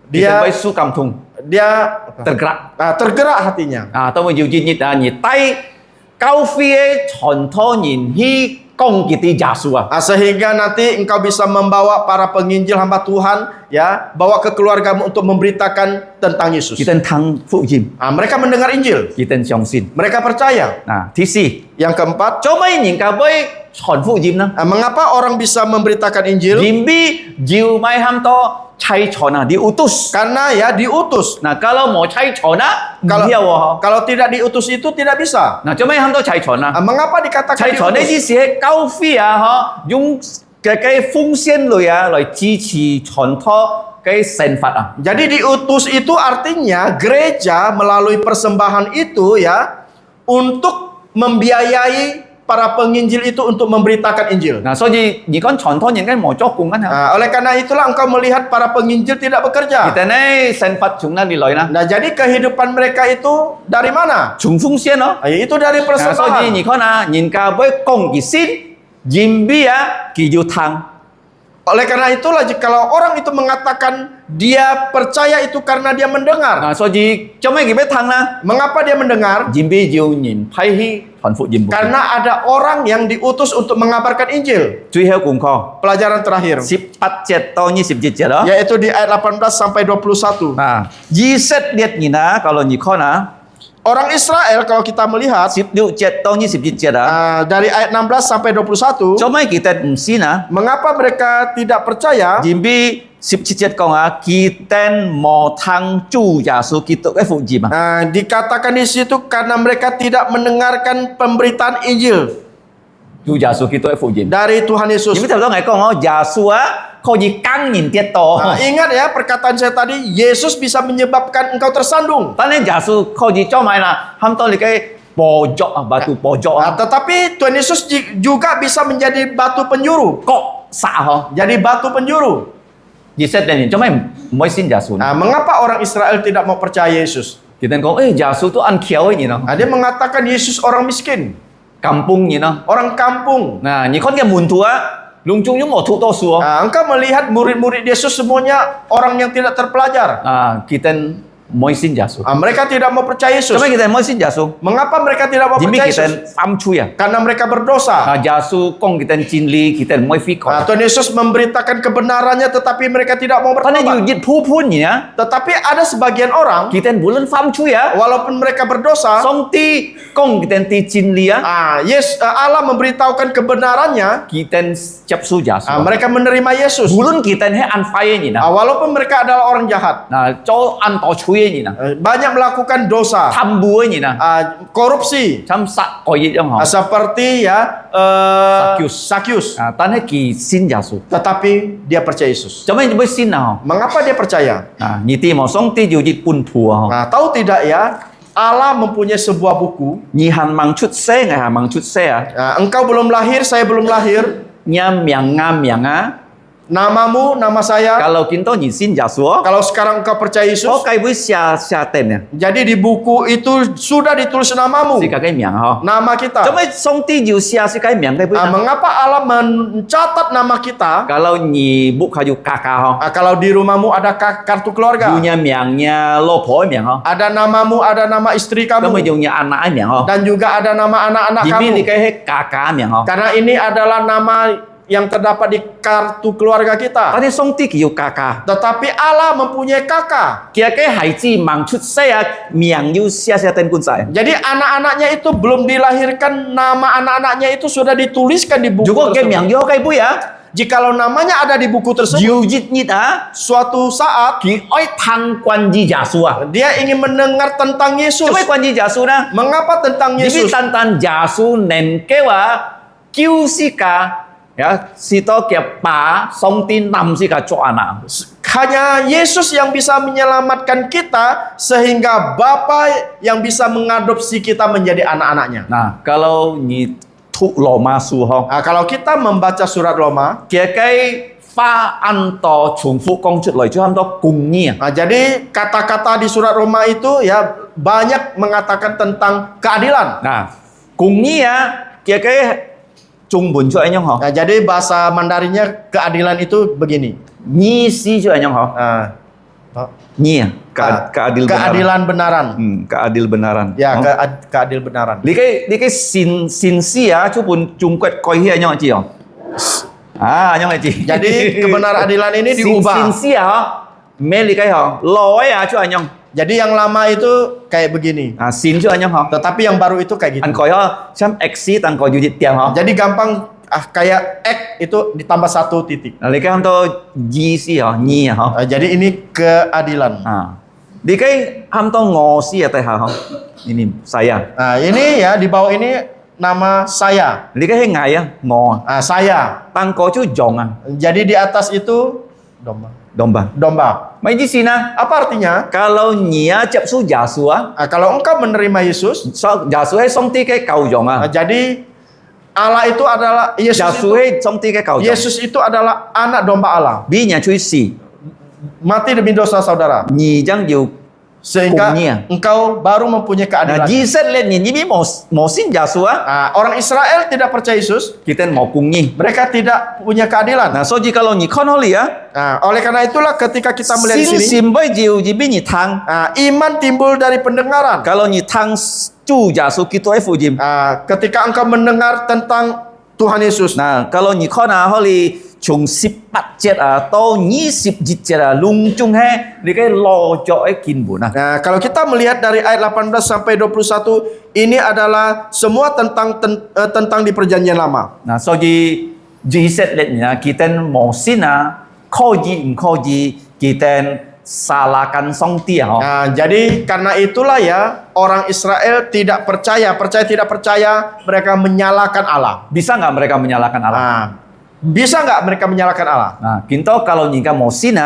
dia dia boy su kam thung, tergerak, tergerak hatinya. ต้องมาอยู่ยินยิดนี่ใต้เก้าฟีชอนท่อยินที่กงกิติยาสูอ่ะ Sehingga nanti engkau bisa membawa para penginjil hamba Tuhan, ya, bawa ke keluargamu untuk memberitakan tentang Yesus. กิตันทางฟุยิม Mereka mendengar Injil, กิตันชองซิน mereka percaya. ที่สี่ Yang keempat, จะไม่หญิงกับboy ชอนฟุยิมนะ mengapa orang bisa memberitakan Injil? ยิมบีจิวไม่ห้ามต่อใช้ชอนะดิอุตุส Karena ya diutus. นะkalau mau ใช้ชอนะ Kalau เดียวอ่ะ kalau tidak diutus itu tidak bisa. นะจะไม่ห้ามต่อใช้ชอนะ Mengapa dikatakan ใช้ชอนะ diutus? ที่เสียเก้าฟีอ่ะฮะ用嘅風險類啊嚟支持傳托嘅神法啊。 Jadi diutus itu artinya gereja melalui persembahan itu ya untuk membiayai para penginjil itu untuk memberitakan Injil. 嗱，所以如果傳托人嘅冇作工緊啊， Oleh karena itulah engkau melihat para penginjil tidak bekerja. 但係神法從哪裡來呢？ Nah, jadi kehidupan mereka itu dari mana? 從風險咯。 Itu dari 所以 persembahan. 你看啊，人家會講嘅先，人比啊，佢要聽。 Oleh karena itulah kalau orang itu mengatakan dia percaya itu karena dia mendengar. 嗱，所以做咩佢要聽呢？ Mengapa dia mendengar? 人比要人批起傳福音。 Karena ada orang yang diutus untuk mengabarkan Injil. 最後功課 Pelajaran terakhir 18節到27節咯。 yaitu di ayat 18 sampai 21. 嗱，27節啊，kalau 你看啊， Orang Israel kalau kita melihat 16節到27節啊， dari ayat 16 sampai 21, 做咩佢哋唔信啊？ mengapa mereka tidak percaya? 人比17節講啊，佢哋冇聽主耶穌基督嘅福音啊。 Dikatakan di situ karena mereka tidak mendengarkan pemberitaan Injil 主耶穌基督嘅福音。 dari Tuhan Yesus. 你咪頭先係講哦，耶穌啊，可以更人跌倒。 Ingat ya perkataan saya tadi, Yesus bisa menyebabkan engkau tersandung. 但係耶穌可以做埋啦，喊到你嘅pojok啊，batu pojok ah. Tetapi Tuhan Yesus juga bisa menjadi batu penjuru. 角殺嗬。 Jadi batu penjuru. 以色列人做咩唔可以信耶穌呢？ Mengapa orang Israel tidak mau percaya Yesus? 佢哋講耶穌都按橋嘅人咯， Dia mengatakan Yesus orang miskin, kampung人咯。 orang kampung. 嗱，你看嘅門徒啊，隆中有冇讀多書啊？ Engkau melihat murid-murid Yesus semuanya orang yang tidak terpelajar. 佢哋唔可以信耶穌。 Mereka tidak mau percaya Yesus. 做咩佢哋唔可以信耶穌？ Mengapa mereka tidak mau 點解 percaya 佢 Yesus? 哋犯罪啊？ Karena mereka berdosa. 耶穌講佢哋真理，佢哋唔可以悔改。 Tuhan Yesus memberitakan kebenarannya tetapi mereka tidak mau 但係要 bertobat. 熱ผู้判人啊， Tetapi ada sebagian orang 佢哋無論犯罪啊， walaupun mereka berdosa, 上帝講佢哋啲真理啊， Allah memberitahukan kebenarannya, 佢哋接受耶穌。 mereka menerima Yesus. 無論佢哋係按快嘅人啊， Walaupun mereka adalah orang jahat, 做按多吹嘅人啊， banyak melakukan dosa, 貪污嘅人啊， korupsi, 參殺過嘢咁嗬。 seperti ya Sakyus. 但係佢信耶穌， Tetapi dia percaya Yesus. 做咩唔會信啊？ Mengapa dia percaya? 你哋冇上帝要熱半鋪啊！ Tahu tidak ya, Allah mempunyai sebuah buku. 你係盲出聲，係盲出聲啊！ Engkau belum lahir, saya belum lahir. 你命啊命啊， namamu, nama saya. Kalau kita ni sin Yesus, Kalau sekarang engkau percaya Yesus, oh kai bui sia ten ya. jadi di buku itu sudah ditulis namamu, Si kai miang ha. nama kita. 怎么上帝就sia si kai miang kai bui? Mengapa Allah mencatat nama kita? Kalau ni buk kayu kakak ha. Kalau di rumahmu ada kartu keluarga, Punya miangnya lopo miang ha. ada namamu, ada nama istri Kamu kamu, punya anak miang ha. dan juga ada nama anak-anak Jibi kamu. ni kai kakak miang ha. Karena ini adalah nama yang terdapat di kartu keluarga kita. Tadi song ti kiu kakak. Tetapi Allah mempunyai kakak. Kia kai hai ji mang chut saya miang yu sia ten kun sai. Jadi anak-anaknya itu belum dilahirkan, nama anak-anaknya itu sudah dituliskan di buku Juga kai tersebut. miang yu kai bui ya. Jikalau namanya ada di buku tersebut, Yu jit ni ta. suatu saat Ki oi tang quan ji Yesus ah. dia ingin mendengar tentang Yesus. Cuma quan ji Yesus na. Mengapa tentang Jadi Yesus? tantan Yesus nen kewa kiu sika ya sito kia pa song tin nam sika cho anak. Hanya Yesus yang bisa menyelamatkan kita sehingga Bapa yang bisa mengadopsi kita menjadi anak-anaknya. Nah, kalau ni tu Roma su ho. Kalau kita membaca surat Roma, Kia kai fa an to chung fu kong chut loi chu ham to kung ni. jadi kata-kata di surat Roma itu ya banyak mengatakan tentang keadilan. Nah, kung ni ya kia kai chung bun chu anh ho. Jadi bahasa Mandarinnya keadilan itu begini. Ni si chu anh ho. Ni ya, keadil benaran. Keadilan benaran. Keadil benaran. Ya, Oh. keadil benaran. Li cái sin si á chú bun chung quét coi hi anh chị không? Anh chị. Jadi kebenaran ini diubah. Sin si á, mê li cái hả? Lỗi chú anh không? Jadi yang lama itu kayak begini. Sin chú anh không? Tetapi yang baru itu kayak gitu. Anh coi ha, chấm exit anh coi dịch tiền hả? Jadi gampang kayak X itu ditambah 1 titik. Li cái ham to G si hả? Nhi hả? Jadi ini keadilan. Di cái ham to ngò si tại hả không? Ini saya. Nah, ini ya di bawah ini nama saya. Li cái ngày á, ngò. Saya. Tăng có chú dòng à? Jadi di atas itu domba. Domba. Domba. Mấy di sini na? Apa artinya? Kalau nhia chập su Yesus á, Kalau engkau menerima Yesus, Yesus hay song ti cái cầu dòng à? jadi Allah itu adalah Yesus. Yesus hay song ti cái cầu dòng. Yesus itu adalah anak domba Allah. Bi nhà chui si, Mati demi dosa saudara. nhì chẳng điều Sehingga Hukumnya. engkau baru mempunyai Nah, keadilan. Jesus lên nhìn như mau xin Yesus á, Orang Israel tidak percaya Yesus. kita mau cùng nhì. Mereka tidak punya keadilan. Nah, so jika lo nhì con holy á, Oleh karena itulah ketika kita melihat di xin sini, xin với diệu gì bi nhì thang. iman timbul dari pendengaran. Kalau nhì thang chu Yesus kita ai phụ dìm. Ketika engkau mendengar tentang Tuhan Yesus. Nah, kalau nhì con holy chung 18 chết to 20 chết lung chung he đi cái lo cho cái kin bùn Nah, kalau kita melihat dari ayat 18 sampai 21, ini adalah semua tentang di perjanjian lama. Nah, so di Jesus lên nhà kita mau xin kho gì kita salahkan song tia ho. Jadi karena itulah ya orang Israel tidak percaya tidak percaya, mereka menyalahkan Allah. Bisa nggak mereka menyalahkan Allah? Bisa nggak mereka menyalahkan Allah? Nah, kita kalau nyingka mau sin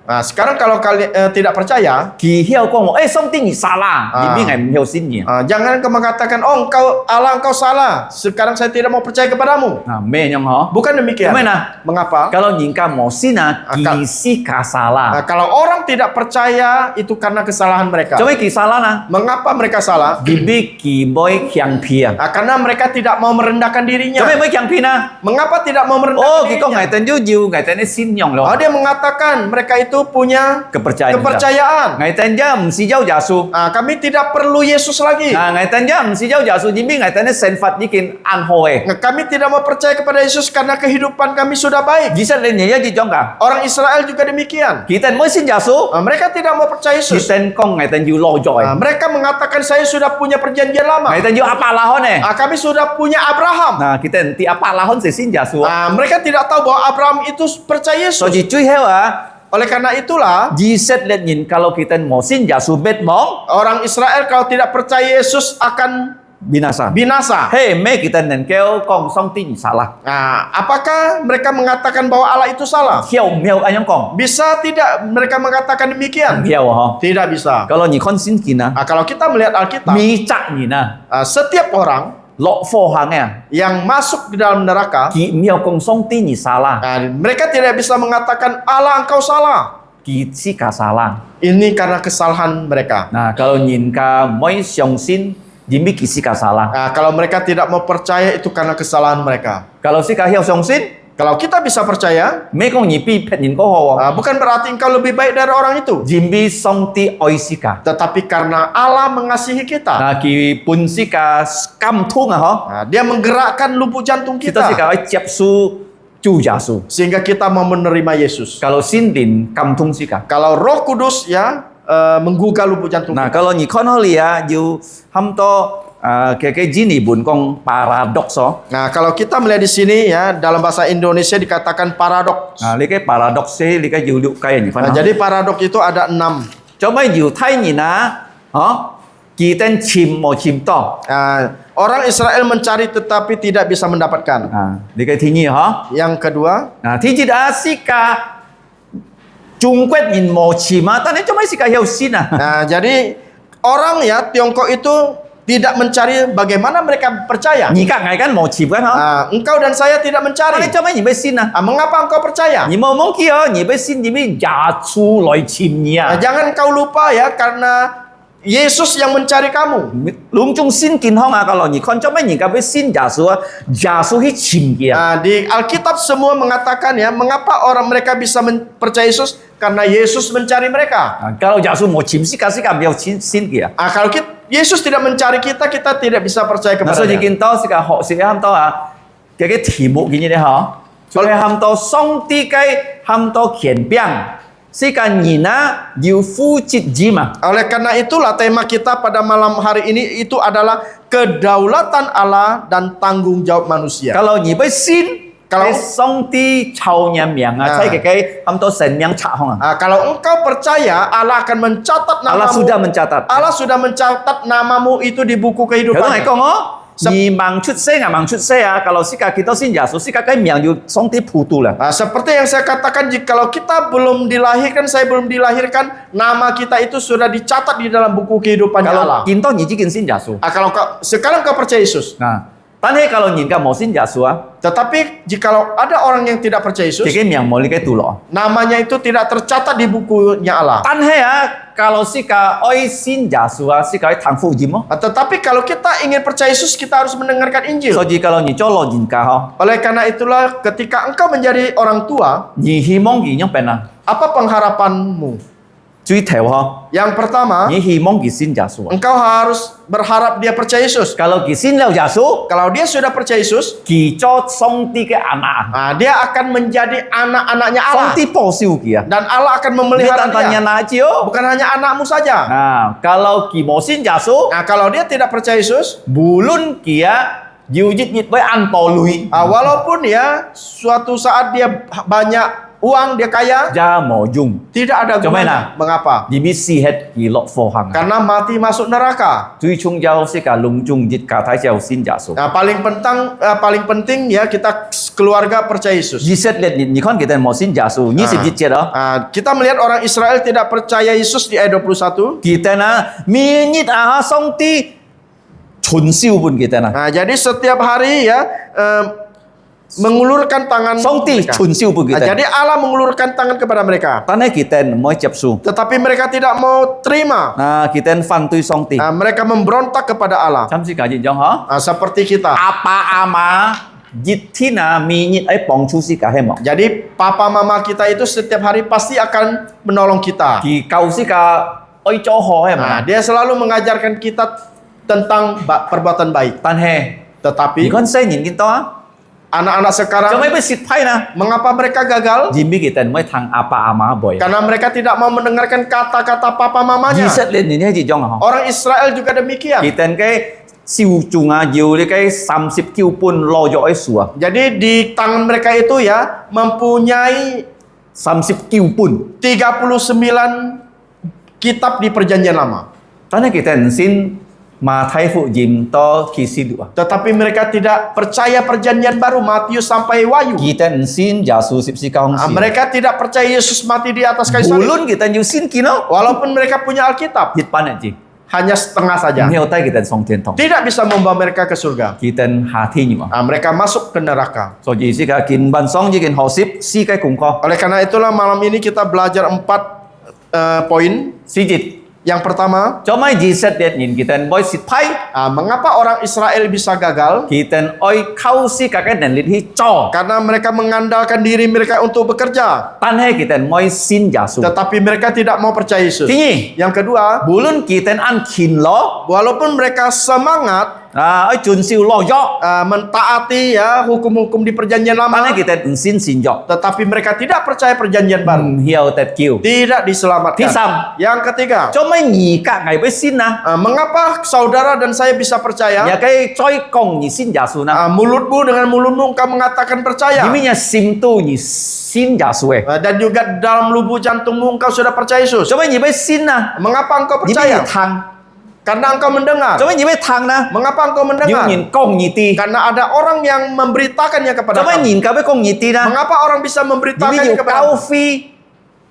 Sekarang kalau kalian tidak percaya, kỳ hiệu của một song tin salah, jadi nggak hiểu sin nhỉ? jangan kau mengatakan, oh engkau salah. Sekarang saya tidak mau percaya kepadamu. Nah, mê nhong ho. Bukan demikian. Gimana? Mengapa? Kalau nyingka mau sin kỳ si ka salah. Kalau orang tidak percaya itu karena kesalahan mereka. Coba kỳ salah na. Mengapa mereka salah? Bibi kỳ boy kyang pia. Karena mereka tidak mau merendahkan dirinya. Coba boy kyang pia na. Mengapa tidak mau merendahkan Oh, dirinya? kiko ngai ten ju ngai ten sin nhong lo. Dia mengatakan mereka itu punya kepercayaan. Ngai ten jam si jauh Yesus. Kami tidak perlu Yesus lagi. Nah, ngai ten jam si jauh Yesus jadi ngai ten sen fat dikin an hoe. Kami tidak mau percaya kepada Yesus karena kehidupan kami sudah baik. Bisa lên nhảy gì trong cả. Orang Israel juga demikian. Kita mới xin Yesus. Mereka tidak mau percaya Yesus. Kita kong ngai ten ju lo joy. Mereka mengatakan saya sudah punya perjanjian lama. Ngai ten ju apa lahon Kami sudah punya Abraham. Nah, kita ti apa lahon sẽ xin Yesus. Mereka tidak tahu bahwa Abraham itu percaya Yesus. So chỉ chui heo Oleh karena itulah, Jesus lên nhìn kalau kita mau xin Yesus bet mong orang Israel kalau tidak percaya Yesus akan binasa. binasa. Hey, me kita nen kêu kong song tin salah. Apakah mereka mengatakan bahwa Allah itu salah? Hiểu anh kong. Bisa tidak mereka mengatakan demikian? Hiểu ho. Tidak bisa. Kalau ni kon xin kina. Kalau kita melihat Alkitab, Mi cak ni na. setiap orang 落火行啊， yang masuk di dalam neraka, 佢唔有講上帝你salah， nah, mereka tidak bisa mengatakan Allah engkau salah. 佢是個 salah。 Ini karena kesalahan mereka. Nah, kalau nyinka mau 相信，你咪佢是個 salah。 Nah, kalau mereka tidak mau percaya itu karena kesalahan mereka. Kalau si ka hiao 相信， Kalau kita bisa percaya, 咩講你比別人個好喎？ bukan berarti engkau lebih baik dari orang itu, 因為上帝愛是個， tetapi karena Allah mengasihi kita. 嗱佢本是個感通啊，嗬， Nah, dia menggerakkan lubuk jantung 佢都是 kita 個愛接受主耶穌。 sehingga kita mau menerima Yesus. Kalau 聖靈感通是個， Kalau Roh Kudus ya menggugah lubuk jantung 嗱 kita. kalau 你看到你啊，要冚多嘅字本講 paradox 哦， Nah, kalau kita melihat di sini ya dalam bahasa Indonesia dikatakan paradoks. 啊你嘅 paradox 你嘅要了解人分 Nah, jadi paradoks itu ada 6. 做咩要睇人啊？哦，佢哋尋冇尋到 Nah, orang Israel mencari tetapi tidak bisa mendapatkan. 啊，你嘅天意嗬？ Yang kedua, 嗱，天知道是個中國人冇尋啊，但係做咩是個有先啊？ nah jadi orang ya Tiongkok itu tidak mencari bagaimana mereka percaya. 而家係緊冇尋緊嗬？ Nah, engkau dan saya tidak 但 mencari. 係做咩而要先啊？ Mengapa engkau percaya? 而冇忘記哦，而要先而要耶穌來尋你 Nah, 啊！ jangan kau lupa ya karena Yesus yang mencari kamu. 兩種先健康啊！個老二看做咩而家要先耶穌啊？耶穌去尋佢啊！ Nah, di Alkitab semua mengatakan ya, mengapa orang mereka bisa percaya Yesus? Karena Yesus mencari mereka. 啊，kalau 耶穌冇尋是個沒有先佢啊！ Kalau Yesus tidak mencari kita, kita tidak bisa percaya 嗱，所以 kepada-Nya. 見到是個學識喊到啊，嘅題目嘅嘢嗬，就係喊到上帝嘅喊到權柄，是個人啊要負責任嘛。 Oleh karena itulah tema kita pada malam hari ini itu adalah kedaulatan Allah dan tanggung jawab manusia. Kalau 你要信， Kalau- 上帝超人命啊，即係嘅喊到神命查控啊， Kalau engkau percaya, Allah akan mencatat Allah namamu. sudah mencatat。 Allah sudah mencatat namamu itu di buku 有人係 kehidupan. 講哦，你盲出聲啊，盲出聲啊，kalau 是個幾多先耶穌，是個嘅命要上帝普渡啦。 Nah, seperti yang saya katakan, jikalau kita belum dilahirkan, saya belum dilahirkan, nama kita itu sudah dicatat di dalam buku kehidupannya Allah. Kalau 見到你已經先耶穌， Kalau sekarang kau percaya Yesus, 啊，但係 kalau 人家冇先耶穌啊， tetapi jikalau ada orang yang tidak percaya 自 Yesus, 己命冇你嘅度落。 namanya itu tidak tercatat di bukunya Allah. 但係啊，kalau 是個愛先耶穌啊，是個愛談福音哦。 Tetapi kalau kita ingin percaya Yesus, kita harus mendengarkan 所 Injil. 以 kalau 你做老人家嗬， Oleh karena itulah, ketika engkau menjadi orang tua, 你希望佢樣變啊？ apa pengharapanmu? 最頭嗬， Yang pertama, 你希望佢先耶穌啊。 engkau harus berharap dia percaya Yesus. kalau 佢先了耶穌， Kalau dia sudah percaya Yesus, 佢做上帝嘅阿媽， nah, dia akan menjadi anak-anaknya 上 Allah. 帝保守佢啊。 Dan Allah akan 你 memelihara 單單 dia. 人阿招， Bukan hanya anakmu saja. 啊，kalau 佢冇先耶穌， Nah, kalau dia tidak percaya Yesus, 無論佢啊要日日為按道類， walaupun ya suatu saat dia banyak uang, dia kaya, 也冇用， tidak ada Coba gunanya. Mengapa? 你咪試下佢落火行啊。 Karena mati masuk neraka. 最重要是個隆重日家睇就先耶穌。 Nah, paling penting ya kita keluarga percaya Yesus. 以色列人，你看佢哋冇先耶穌，21節啊。 Nah, kita melihat orang Israel tidak percaya Yesus di ayat 21. Kita na minit ah song ti chun siu pun kita na. Nah, jadi setiap hari ya mengulurkan tangan Song ti mereka. chun siu pun Nah, kita. jadi Allah mengulurkan tangan kepada mereka. Tanah kita mau capsu. Tetapi mereka tidak mau terima. Nah, kita fan tu song ti. Nah, mereka memberontak kepada Allah. Chăm si kaji jong ha. Nah, seperti kita. Apa ama jitina minit ai pong chu si ka hemo. Jadi papa mama kita itu setiap hari pasti akan menolong kita. Ki kau si ka oi cho ho hemo. Nah, dia selalu mengajarkan kita tentang perbuatan baik. Tan he. Tetapi Di kon sai nhìn kita ah. anak-anak sekarang, Cho mấy bữa xịt phai na. mengapa mereka gagal? Jimmy kita mới thằng apa ama boy. Karena mereka tidak mau mendengarkan kata-kata papa mamanya. Di set lên nhìn thấy gì jong ha. Orang Israel juga demikian. Kita cái siêu chung à nhiều cái 30 kiu pun lo cho ấy sủa. Jadi di tangan mereka itu ya mempunyai 30 kiu pun. 39 kitab di perjanjian lama. Tanah kita xin mà thay phụ dìm to khi xin được. Tetapi mereka tidak percaya perjanjian baru Matius sampai Wahyu. Kita xin Yesus sip si kaung si. Mereka tidak percaya Yesus mati di atas kayu salib. Ulun kita new sin kino. Walaupun mereka punya Alkitab. Hit panet ji. hanya setengah saja. 唔要帶佢哋上天堂， Tidak bisa membawa mereka ke surga. 佢哋下天業啊。 Mereka masuk ke neraka. 所以呢個見文章呢件學習世界功課， Oleh karena itulah malam ini kita belajar 4 poin. 四節。 Yang pertama, 做咩以色列人佢哋愛蝕批， mengapa orang Israel bisa gagal? 佢哋愛靠自己嘅能力去做， Karena mereka mengandalkan diri mereka untuk bekerja, 但係佢哋愛信耶穌。 tetapi mereka tidak mau percaya Yesus. 第二， Yang kedua, 無論佢哋按勤勞 walaupun mereka semangat 愛遵守律約， mentaati ya hukum-hukum di perjanjian 但 lama, 係佢哋唔信信約， tetapi mereka tidak percaya perjanjian baru, 唔曉得救。 tidak diselamatkan. 第三， Yang ketiga, 做咩而家係要信啊？ mengapa saudara dan saya bisa percaya? 又計再講而信耶穌呢？ Mulutmu dengan mulutmu engkau mengatakan 因 percaya, 為你心都而信耶穌嘅， dan juga dalam lubuk jantungmu engkau sudah percaya Yesus. 做咩而要信啊？ Mengapa engkau 你要 percaya? 聽， Karena engkau mendengar. 做咩而要聽呢？ Mengapa engkau 有 mendengar? 人講而啲， Karena ada orang yang memberitakannya 做 kepada 咩 kamu. 人教要講而啲呢？ Mengapa orang bisa 因為 memberitakannya 要 kepada 教 kamu? 會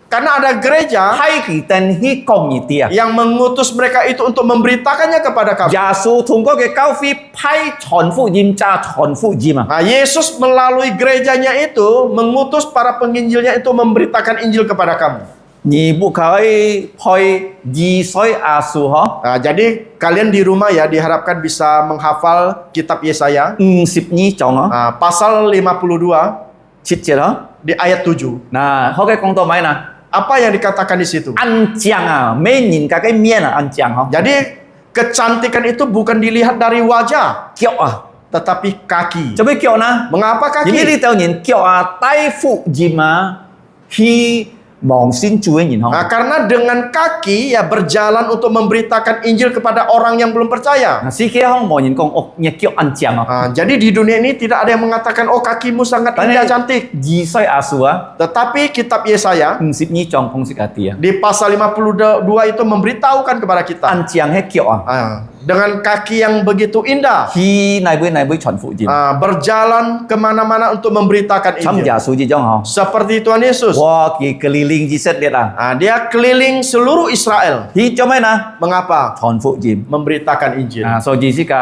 Karena ada gereja 係佢哋去講而啲啊。 yang mengutus mereka itu untuk memberitakannya kepada kamu. 耶穌通過嘅教會派傳福音加傳福音啊。 Nah, Yesus melalui gerejanya itu mengutus para penginjilnya itu memberitakan Injil kepada kamu. 你不可以去二歲阿數嗬， Nah, jadi kalian di rumah ya diharapkan bisa menghafal kitab Yesaya 52章啊， pasal 52 7節啊。 di ayat 7. 嗱，可以講到咩啊？ Apa yang dikatakan di situ? 安將啊，咩人家嘅面啊，安將嗬， Jadi kecantikan itu bukan dilihat dari wajah, 腳啊， tetapi kaki. 做咩腳呢？ Mengapa 因為 kaki? 呢度人腳啊，帶福音啊，去望先主嘅人嗬。 Nah, karena dengan kaki ya berjalan untuk memberitakan Injil kepada orang yang belum percaya. 嗱，世界上冇人講哦，你腳安將啊， Nah, jadi di dunia ini tidak ada yang mengatakan oh kakimu sangat 但 indah 係 cantik. 二歲阿數啊， Tetapi kitab Yesaya 52章講識下啲啊， di pasal 52 itu memberitahukan kepada kita 安將嘅腳啊， dengan kaki yang begitu indah 去哪位傳福音， berjalan kemana-mana untuk memberitakan 參 Injil. 耶穌呢種嗬， Seperti Tuhan Yesus. 哇，佢keliling以色列啊， Dia keliling seluruh Israel. 去做咩呢？ Mengapa? 傳福音。 Memberitakan Injil. 啊，所以呢個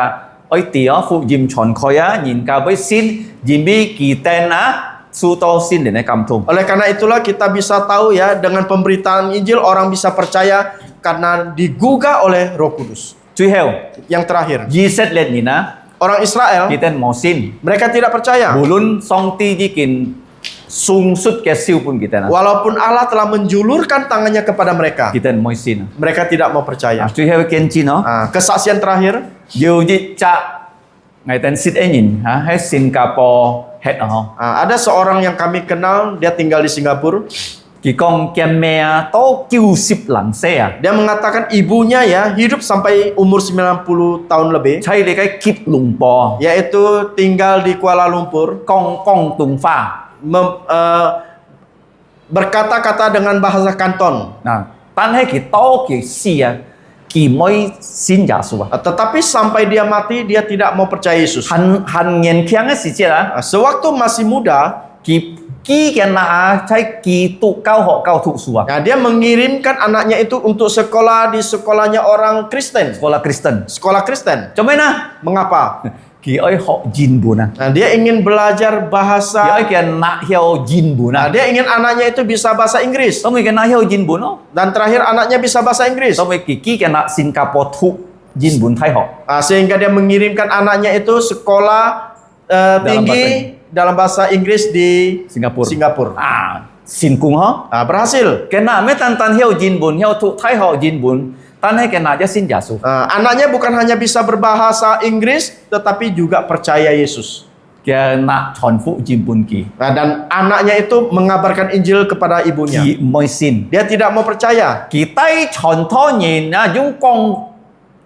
愛啲福音傳開啊，人教俾信，因為佢哋啊，受到聖靈嘅感動。 Oleh karena itulah kita bisa tahu ya dengan pemberitaan Injil orang bisa percaya karena digugah oleh Roh Kudus. 最後， Yang terakhir, 以色列人啊， orang Israel 佢哋冇信， mereka tidak percaya 無論上帝呢件送出嘅燒本佢哋啊， walaupun Allah telah menjulurkan tangannya kepada mereka. 佢哋冇信。 Mereka tidak mau 啊， percaya. 最後見證咯， Kesaksian terakhir, 要一隻我哋識嘅人啊，喺新加坡hết啊，嗬， ada seorang yang kami kenal, dia tinggal di Singapura. 佢講嘅咩啊，都90零歲啊， Dia mengatakan ibunya ya hidup sampai umur 90 tahun lebih, 喺你嘅吉隆坡 yaitu tinggal di Kuala Lumpur, 講廣東話。 berkata-kata dengan bahasa Kanton. 嗱，但係佢多嘅事啊，佢唔可以信耶穌啊。 Tetapi sampai dia mati, dia tidak mau percaya Yesus. 很年輕嘅時節啊， Sewaktu masih muda, 佢嘅啊，喺基督教學校讀書啊， dia mengirimkan anaknya itu untuk sekolah di sekolahnya orang Kristen. 學啦 Kristen。 Sekolah Kristen. 做咩呢？ Mengapa? 佢愛學英文啊， Dia ingin belajar 佢 bahasa. 愛嘅那曉英文啊， Dia ingin anaknya itu bisa bahasa Inggris. 咁佢嘅那曉英文咯， Dan terakhir anaknya bisa bahasa Inggris. 咁佢嘅那新加坡讀英文太學， Sehingga dia mengirimkan anaknya itu sekolah tinggi dalam bahasa Inggris di 新加坡。 Singapura. 啊，成功呵。 Berhasil. 嘅那咩單單曉英文，曉讀太學英文，但係嘅那一信耶穌。 Anaknya bukan hanya bisa berbahasa Inggris, tetapi juga percaya Yesus. 嘅那傳福音本佢， Dan anaknya itu mengabarkan Injil kepada ibunya. 佢唔會信。 Dia tidak mau percaya. 佢低傳托人啊，用講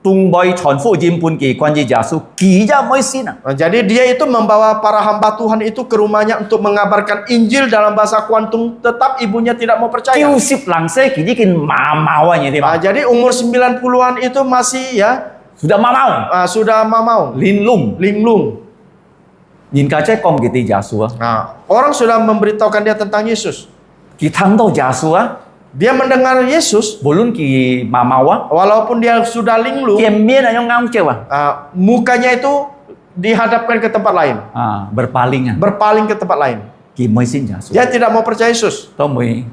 東北傳福音本佢關於耶穌，佢也唔會信啊。 Jadi dia itu membawa para hamba Tuhan itu ke rumahnya untuk mengabarkan Injil dalam bahasa kuantum, tetap ibunya tidak mau percaya. 90零歲佢已經麻毛啊，你哋話 Jadi umur 90-an itu masih ya sudah mamau， sudah mamau, 連聾。 linglung. 人家真係講佢哋耶穌啊， Orang sudah memberitahukan dia tentang Yesus. 佢聽到耶穌啊， Dia mendengar Yesus, bolon ki mamawa, walaupun dia sudah linglung, kemien ayong ngau cewa, mukanya itu dihadapkan ke tempat lain, berpaling berpaling ke tempat lain. ki moi sin Yesus. Dia tidak mau percaya Yesus. To moi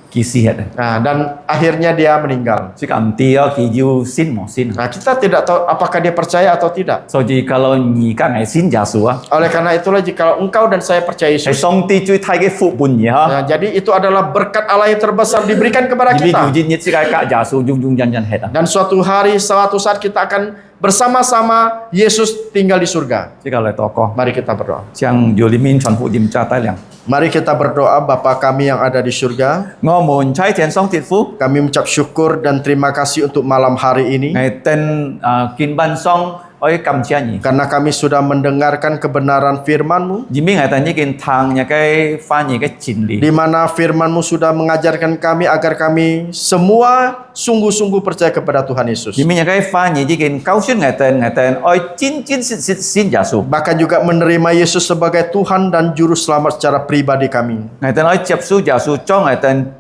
ki sihat. Dan akhirnya dia meninggal. Si kam tia ki ju sin mo sin. Nah, kita tidak tahu apakah dia percaya atau tidak. So ji kalau ni ka ngai sin Yesus Oleh karena itulah jika engkau dan saya percaya Hai Yesus, song ti cui thai ke fu bun ya. jadi itu adalah berkat Allah yang terbesar diberikan kepada Jadi kita. ju nyit si ka Yesus jung jung jan jan het. Dan suatu saat kita akan bersama-sama Yesus tinggal di surga. Si kalau tokoh Mari kita berdoa. Chiang Yolimin Chuan Fu Dim Cha Tai Liang. Mari kita berdoa. Bapa kami yang ada di surga, Ngo mun chai tian song tit fu kami mengucap syukur dan terima kasih untuk malam hari ini, ngai ten kin ban song oi kam chia ni. karena kami sudah mendengarkan kebenaran firman-Mu, Jimi ngai tan ni kin thang nya kai fa ni kai chin li. di mana firman-Mu sudah mengajarkan kami agar kami semua sungguh-sungguh percaya kepada Tuhan Yesus. Jimi nya kai fa ni ji kin kau syun ngai ten oi chin chin sin Yesus. Bahkan juga menerima Yesus sebagai Tuhan dan Juru Selamat secara pribadi kami. Ngai ten oi chep su Yesus chong ngai ten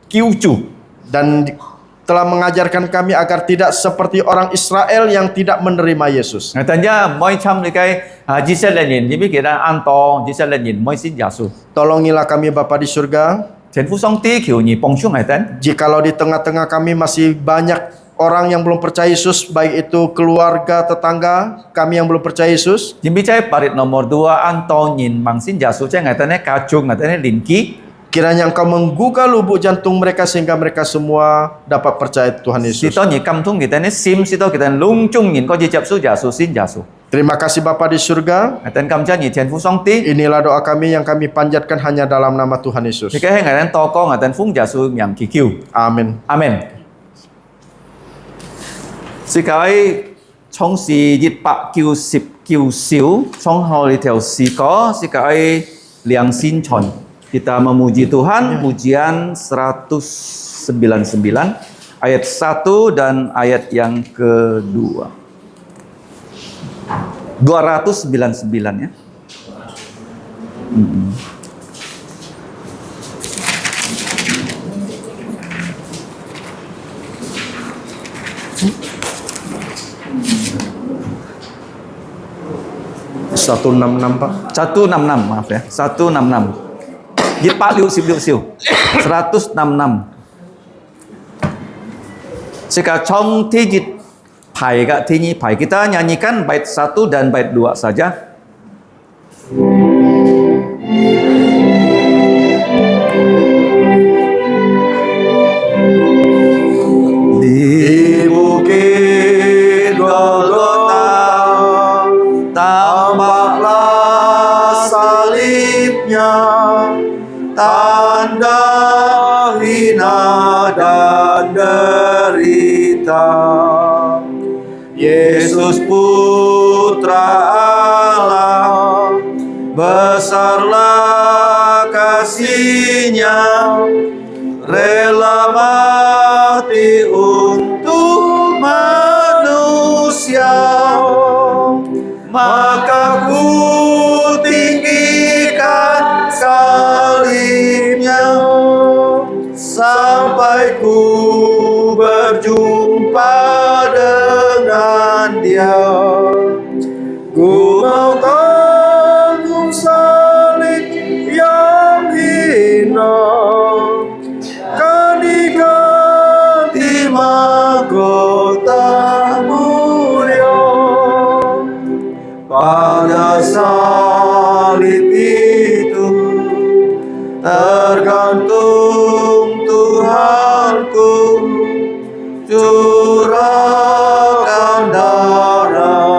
kiu chu. Dan telah mengajarkan kami agar tidak seperti orang Israel yang tidak menerima Yesus. Ngai ten ja moi cham ni kai ji se len yin jimi kira an to ji se len yin moi sin Yesus. Tolongilah kami Bapa di surga, Chen fu song ti kiu ni pong syung ngai ten. jikalau di tengah-tengah kami masih banyak orang yang belum percaya Yesus, baik itu keluarga, tetangga kami yang belum percaya Yesus, Jimi chai parit nomor 2 an to nyin mang sin Yesus chai ngai ten ka chung ngai ten lin ki. kiranya Engkau menggugah lubuk jantung mereka sehingga mereka semua dapat percaya Tuhan Yesus. Si to ni kam thung kita ni sim si to kita lung chung nyin ko ji chap su Yesus sin Yesus. Terima kasih Bapa di surga. Ngai ten kam cha ni chen fu song ti. Inilah doa kami yang kami panjatkan hanya dalam nama Tuhan Yesus. Thì cái ngày đến to con ở tên Phúng Giả Sư nhằm kỳ kiều. Amin. Amen. Sư cái trong si dịch bạc kiều sịp kiều xíu trong hầu đi theo si có sư cái liang sin chon. Kita memuji Tuhan pujian 199 ayat 1 dan ayat yang kedua. 299 ya. Satu 166 Pak. 166 maaf ya 166 Dịch Pak Liu Siu 166 Jika trong thi dịch Pai gak thi pai kita nyanyikan bait 1 dan bait 2 saja. Di bukit Golgota tampaklah salibnya, tanda hina dan derita. Yesus Putra Allah, besarlah kasih-Nya, rela mati untuk manusia. Maka ku tinggikan salibnya sampai ku berjumpa dengan Dia. Ku mau tanggung salib yang hina, kan diganti mahkota mulia. Pada salib itu tergantung Tuhanku, curahkan darah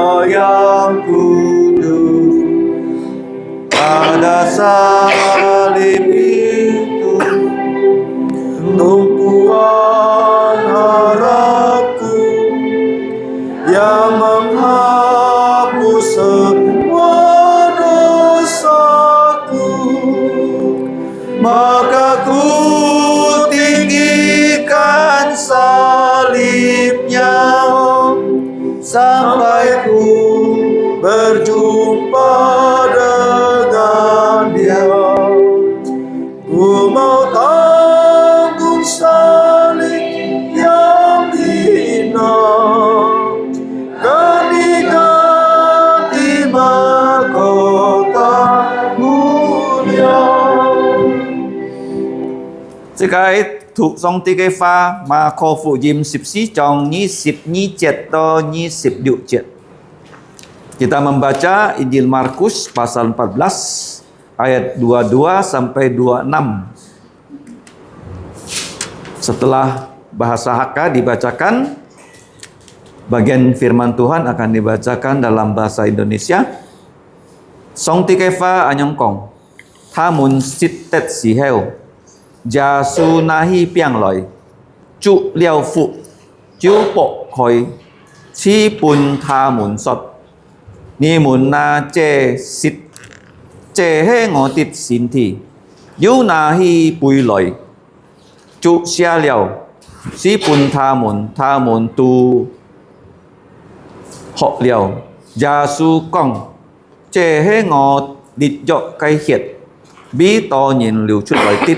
即係thuộc song ti cái pha mà khổ phụ diêm 14 trong 22 to 26 jet. Kita membaca Injil Markus pasal 14 ayat 22 sampai 26. Setelah bahasa Hakka dibacakan, bagian firman Tuhan akan dibacakan dalam bahasa Indonesia. Song ti cái pha anyong kong, tha mun sit tet si heo, ja su nahi piang loi, chu liao phụ, chiu bộ khoi, chi pun tha mun sot. Ni mun na che sit che he ngọ tít xin thi yu na hi bùi loi chu xia liao si pun tha mun tu họ liao gia su kong che he ngọ đít dọ cây hiệt bi to nhìn liu chút loi tít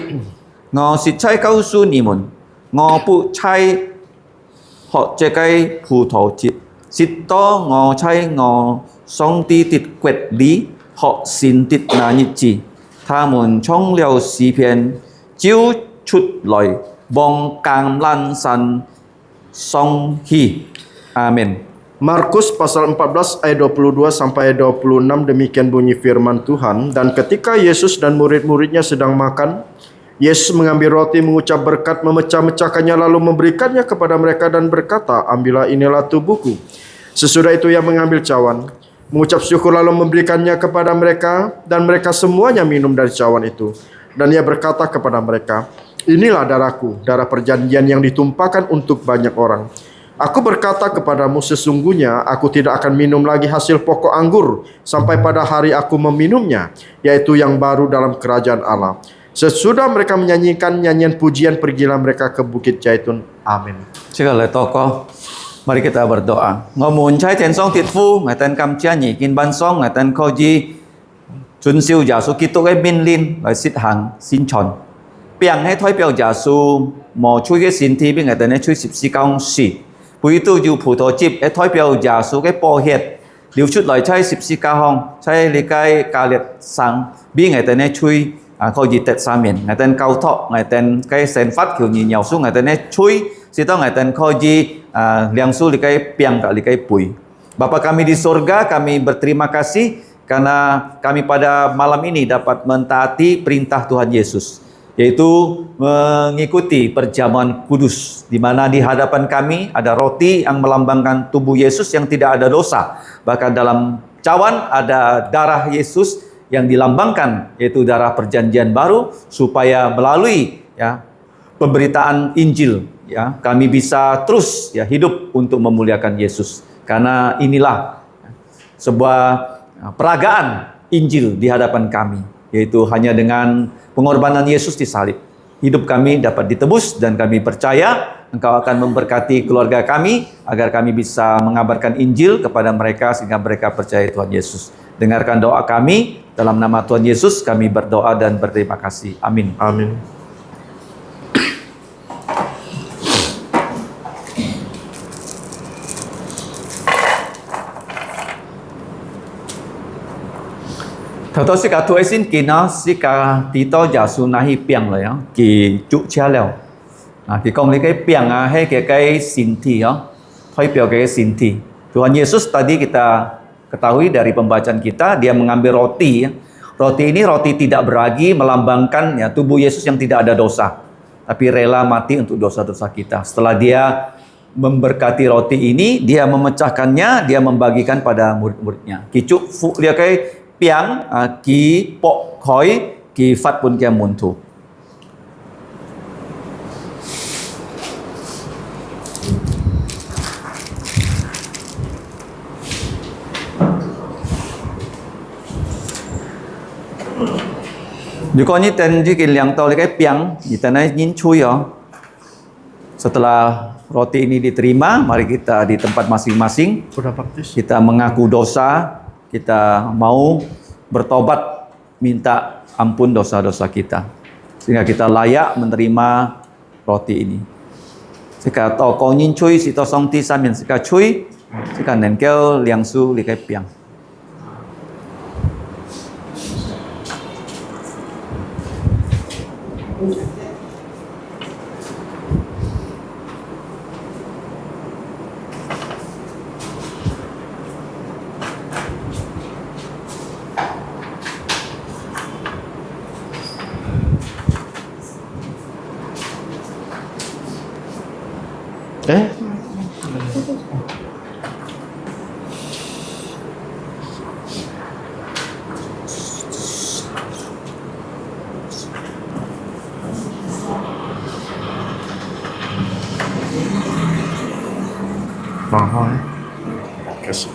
ngọ xịt chai cao su ni mun ngọ pu chai họ che cây phù thổ chít xịt to ngọ chai ngọ song ti tít quẹt lý họ xin tít na nhị chi tha mun trong liao xì phiền chiếu chút lòi bong càng lan san song hi. Amin. Markus pasal 14 ayat 22 sampai ayat 26 demikian bunyi firman Tuhan. Dan ketika Yesus dan murid-muridnya sedang makan, Yesus mengambil roti, mengucap berkat, memecah-mecahkannya lalu memberikannya kepada mereka dan berkata, ambillah, inilah tubuhku. Sesudah itu ia mengambil cawan, mengucap syukur lalu memberikannya kepada mereka, dan mereka semuanya minum dari cawan itu. Dan ia berkata kepada mereka, inilah darahku, darah perjanjian yang ditumpahkan untuk banyak orang. Aku berkata kepadamu, sesungguhnya aku tidak akan minum lagi hasil pokok anggur sampai pada hari aku meminumnya, yaitu yang baru dalam kerajaan Allah. Sesudah mereka menyanyikan nyanyian pujian, pergilah mereka ke Bukit Zaitun. Amin. Sekali tokoh, mari kita berdoa. Ngomong cai ten song tit phu, ngài tên cam chia nhị kin ban song, ngài tên kho ji chun siêu giả su kito cái min lin, lại sit hàng xin chọn. Piang hay thoi piao giả su mò chui cái xin thi bên ngài tên chui sip si cao si. Bùi tu yu phù thọ chip hay thoi piao giả su cái po hiệt, liu chút lại chay sip si cao hong, chay li cái cà liệt sang, bên ngài tên chui kho ji tet sa miền, ngài tên cao thọ, ngài tên cái sen phát kiểu nhị nhau su ngài tên chui, si to ngài tên kho ji liang su li kai piang kali kai pui. Bapa kami di sorga, kami berterima kasih karena kami pada malam ini dapat mentaati perintah Tuhan Yesus, yaitu mengikuti perjamuan kudus, di mana di hadapan kami ada roti yang melambangkan tubuh Yesus yang tidak ada dosa. Bahkan dalam cawan ada darah Yesus yang dilambangkan, yaitu darah perjanjian baru, supaya melalui pemberitaan Injil kami bisa terus hidup untuk memuliakan Yesus. Karena inilah sebuah peragaan Injil di hadapan kami, yaitu hanya dengan pengorbanan Yesus di salib hidup kami dapat ditebus, dan kami percaya Engkau akan memberkati keluarga kami agar kami bisa mengabarkan Injil kepada mereka sehingga mereka percaya Tuhan Yesus. Dengarkan doa kami, dalam nama Tuhan Yesus kami berdoa dan berterima kasih. Amin. Amin. Thưa tôi sẽ cả tuổi xin kỳ nó sẽ cả tí to giả su nahi piang rồi á, kỳ trụ chia leo, kỳ công lấy cái piang hay cái xin thi á, thôi piao cái xin thi. Tuhan Yesus tadi kita ketahui dari pembacaan kita, dia mengambil roti. Roti ini roti tidak beragi, melambangkan tubuh Yesus yang tidak ada dosa, tapi rela mati untuk dosa-dosa kita. Setelah dia memberkati roti ini, dia memecahkannya, dia membagikan pada murid-muridnya. Kicuk fu dia kai piang ki po khói ki phát pun kia mun thu. Nếu có như tên chỉ kỹ liang tao cái piang, di tanah nyin chui ya. Setelah roti ini diterima, mari kita di tempat masing-masing kita mengaku dosa, kita mau bertobat, minta ampun dosa-dosa kita, sehingga kita layak menerima roti ini. Sika to ko nyin chui si to song ti san mian sika chui, sika nen keo liang su li kai piang. Eh? Mahal. Kasih.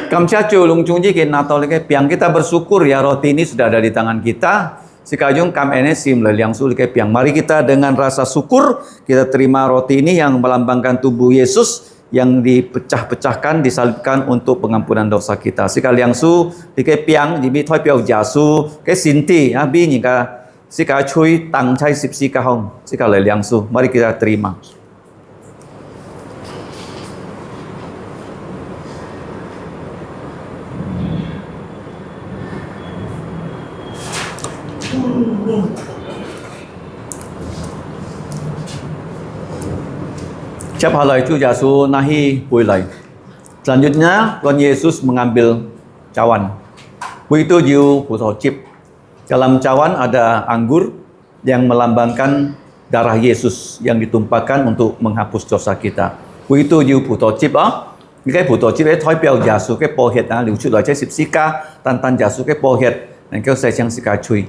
Kamsia lung chung ji kin nato le piang, kita bersyukur ya roti ini sudah ada di tangan kita. Sikajung kam ene sim le liang su le piang. Mari kita dengan rasa syukur kita terima roti ini yang melambangkan tubuh Yesus yang dipecah-pecahkan, disalibkan untuk pengampunan dosa kita. Sika liang su di piang di bi thoi piao ja su ke sinti ha bi ni ka sika chui tang chai sip sika hong. Sika le liang su. Mari kita terima. Siap halai Chu Yesus nahi pulai. Selanjutnya Tuhan Yesus mengambil cawan. Begitu jiu puto chip. Dalam cawan ada anggur yang melambangkan darah Yesus yang ditumpahkan untuk menghapus dosa kita. Begitu jiu puto chip cái puto chip ấy thói biểu Yesus cái po het liu chu lai chai sip sika tan tan Yesus cái po het nên kêu sai chang sika chui.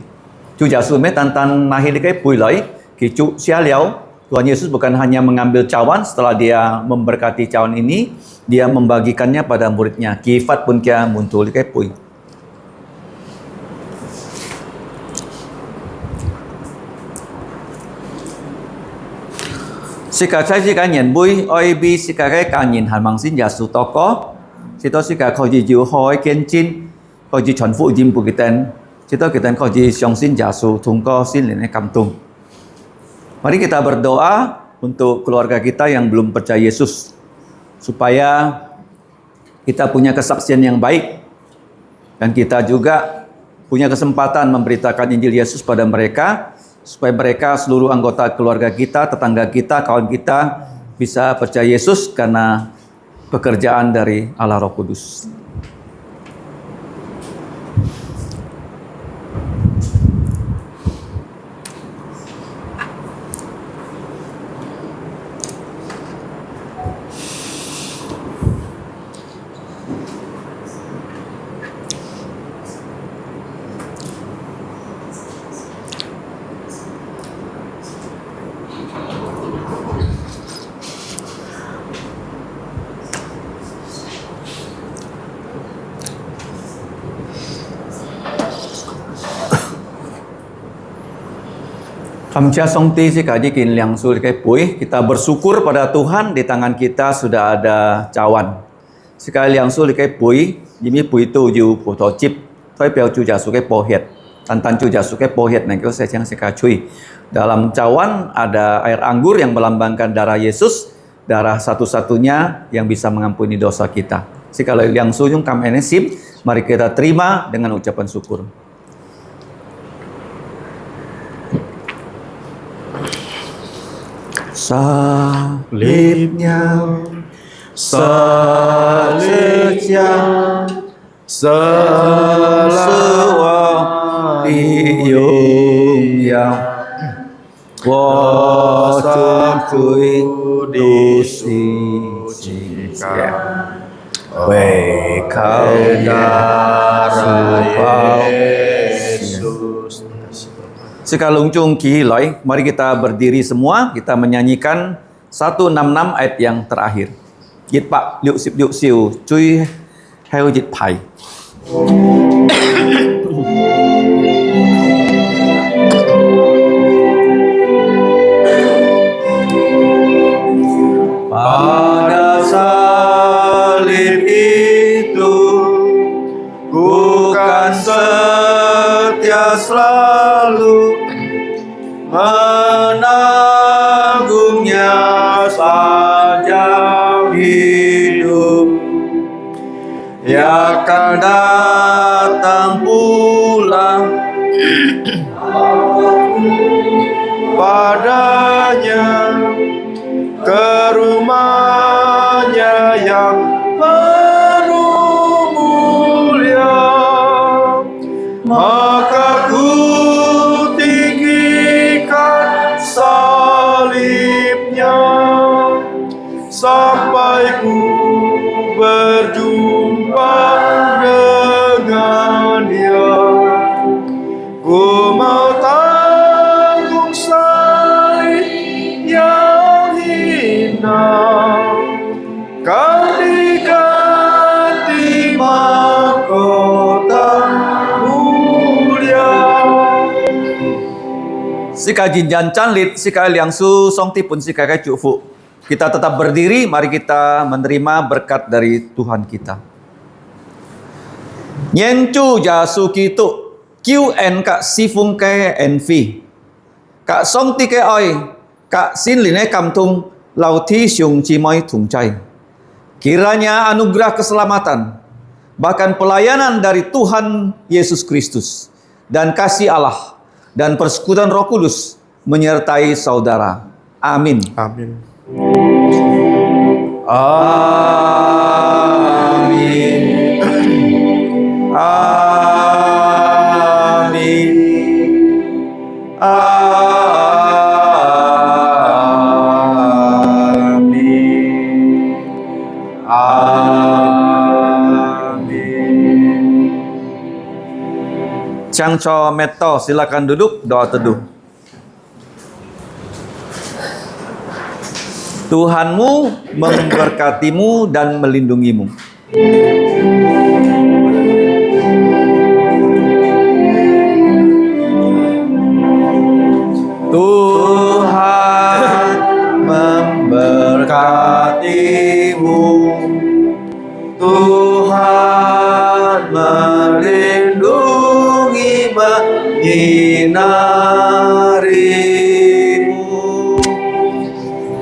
Chu Yesus me tan tan nahi di cái pulai ki chu sia liao. Tuhan Yesus bukan hanya mengambil cawan, setelah dia memberkati cawan ini, dia membagikannya pada muridnya. Kifat pun kia muncul cái pui. Sika chai sika nyen bui, oi bi sika cái cả nhìn hàn mang xin Yesus toko. Sito sika khoi ji jiu hoi kiên chin, khoi ji chọn phụ jim bu kiten. Sito kiten khoi ji xiong xin Yesus thung ko xin lên kam tung. Mari kita berdoa untuk keluarga kita yang belum percaya Yesus, supaya kita punya kesaksian yang baik dan kita juga punya kesempatan memberitakan Injil Yesus pada mereka, supaya mereka seluruh anggota keluarga kita, tetangga kita, kawan kita bisa percaya Yesus karena pekerjaan dari Allah Roh Kudus. Kamcia songti si kaji kin liang su kai pui. Kita bersyukur pada Tuhan di tangan kita sudah ada cawan. Sekali liang su kai pui, jimi pui tu ju puto chip. Thoi piao chu jasu kai pohet. Tantan chu jasu kai pohet nang kau saya seka cui. Dalam cawan ada air anggur yang melambangkan darah Yesus, darah satu-satunya yang bisa mengampuni dosa kita. Sekali liang su jung kam enesim, mari kita terima dengan ucapan syukur. Salibnya, salibnya, semua diung yang waktu disuscikan oleh darah Yesus. Sekalung chung ki loi, mari kita berdiri semua, kita menyanyikan 166 ayat yang terakhir. Jit pak liu siu cui heo jit pai. Pada salib itu bukan setia selalu menanggungnya saja hidup, ia akan datang pulang padanya ke rumahnya yang baru. Sika jinjan canlit, sika liang su song tipun sika kai cufu. Kita tetap berdiri, mari kita menerima berkat dari Tuhan kita. Nyencu jasu kitu, QN kak sifung ke envi. Kak song ti ke oi, kak sin line kamtung lauti siung cimoy tungcai. Kiranya anugerah keselamatan, bahkan pelayanan dari Tuhan Yesus Kristus, dan kasih Allah, dan persekutuan Roh Kudus menyertai saudara. Amin. Amin. Amin. Amin. Amin. Amin. Changcho Meto, silakan duduk, doa teduh. Tuhanmu memberkatimu dan melindungimu. Tuhan memberkatimu. Tuhan melindungi, menyinarimu,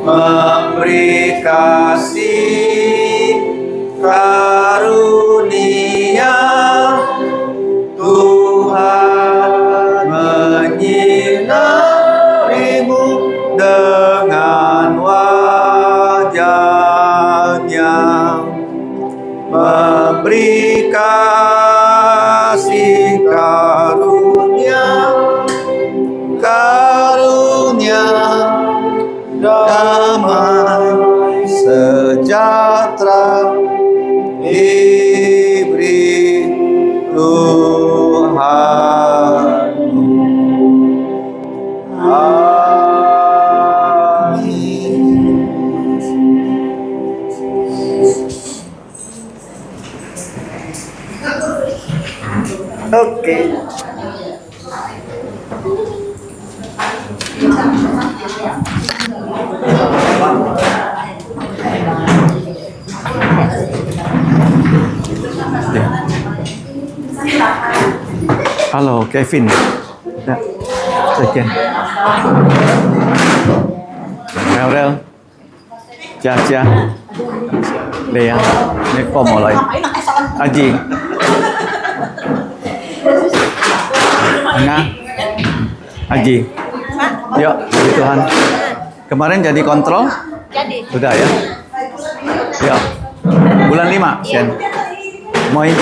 memberi kasih karunia. Tuhan menyinarimu dengan wajahnya, memberi kasih karunia, damai sejahtera diberi Tuhan. Amin. Oke. Halo, Kevin. Ya, sekian. Aurel, Caca, Lea, ini kok mulai. Aji, Ana, Aji. Yuk, puji Tuhan. Kemarin jadi kontrol? Jadi. Sudah ya? Yuk. Bulan 5, Sen. Moi.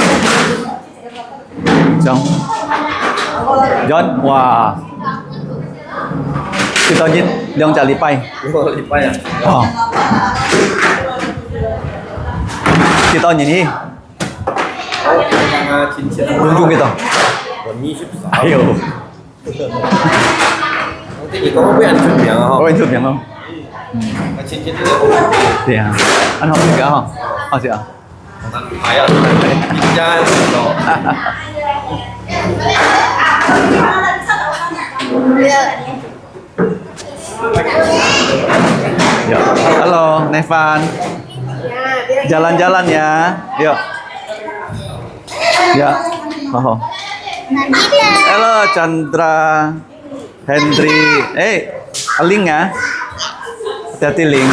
Jong. John, wah. Kita nhìn dong trả lipai. Lipai à? Kita nhìn đi. 진짜 Untung kita. 24. Ayo. Nanti 이거 후배 안 준비야. Có anh chụp nhận không? 진짜 Thì à. Anh học gì cả không? Học gì ạ? 아야. 진짜 너. Ya. Halo, Nevan. Jalan-jalan ya. Yuk. Ya. Oh. Halo, Chandra. Henry. Ling ya. Hati-hati Ling.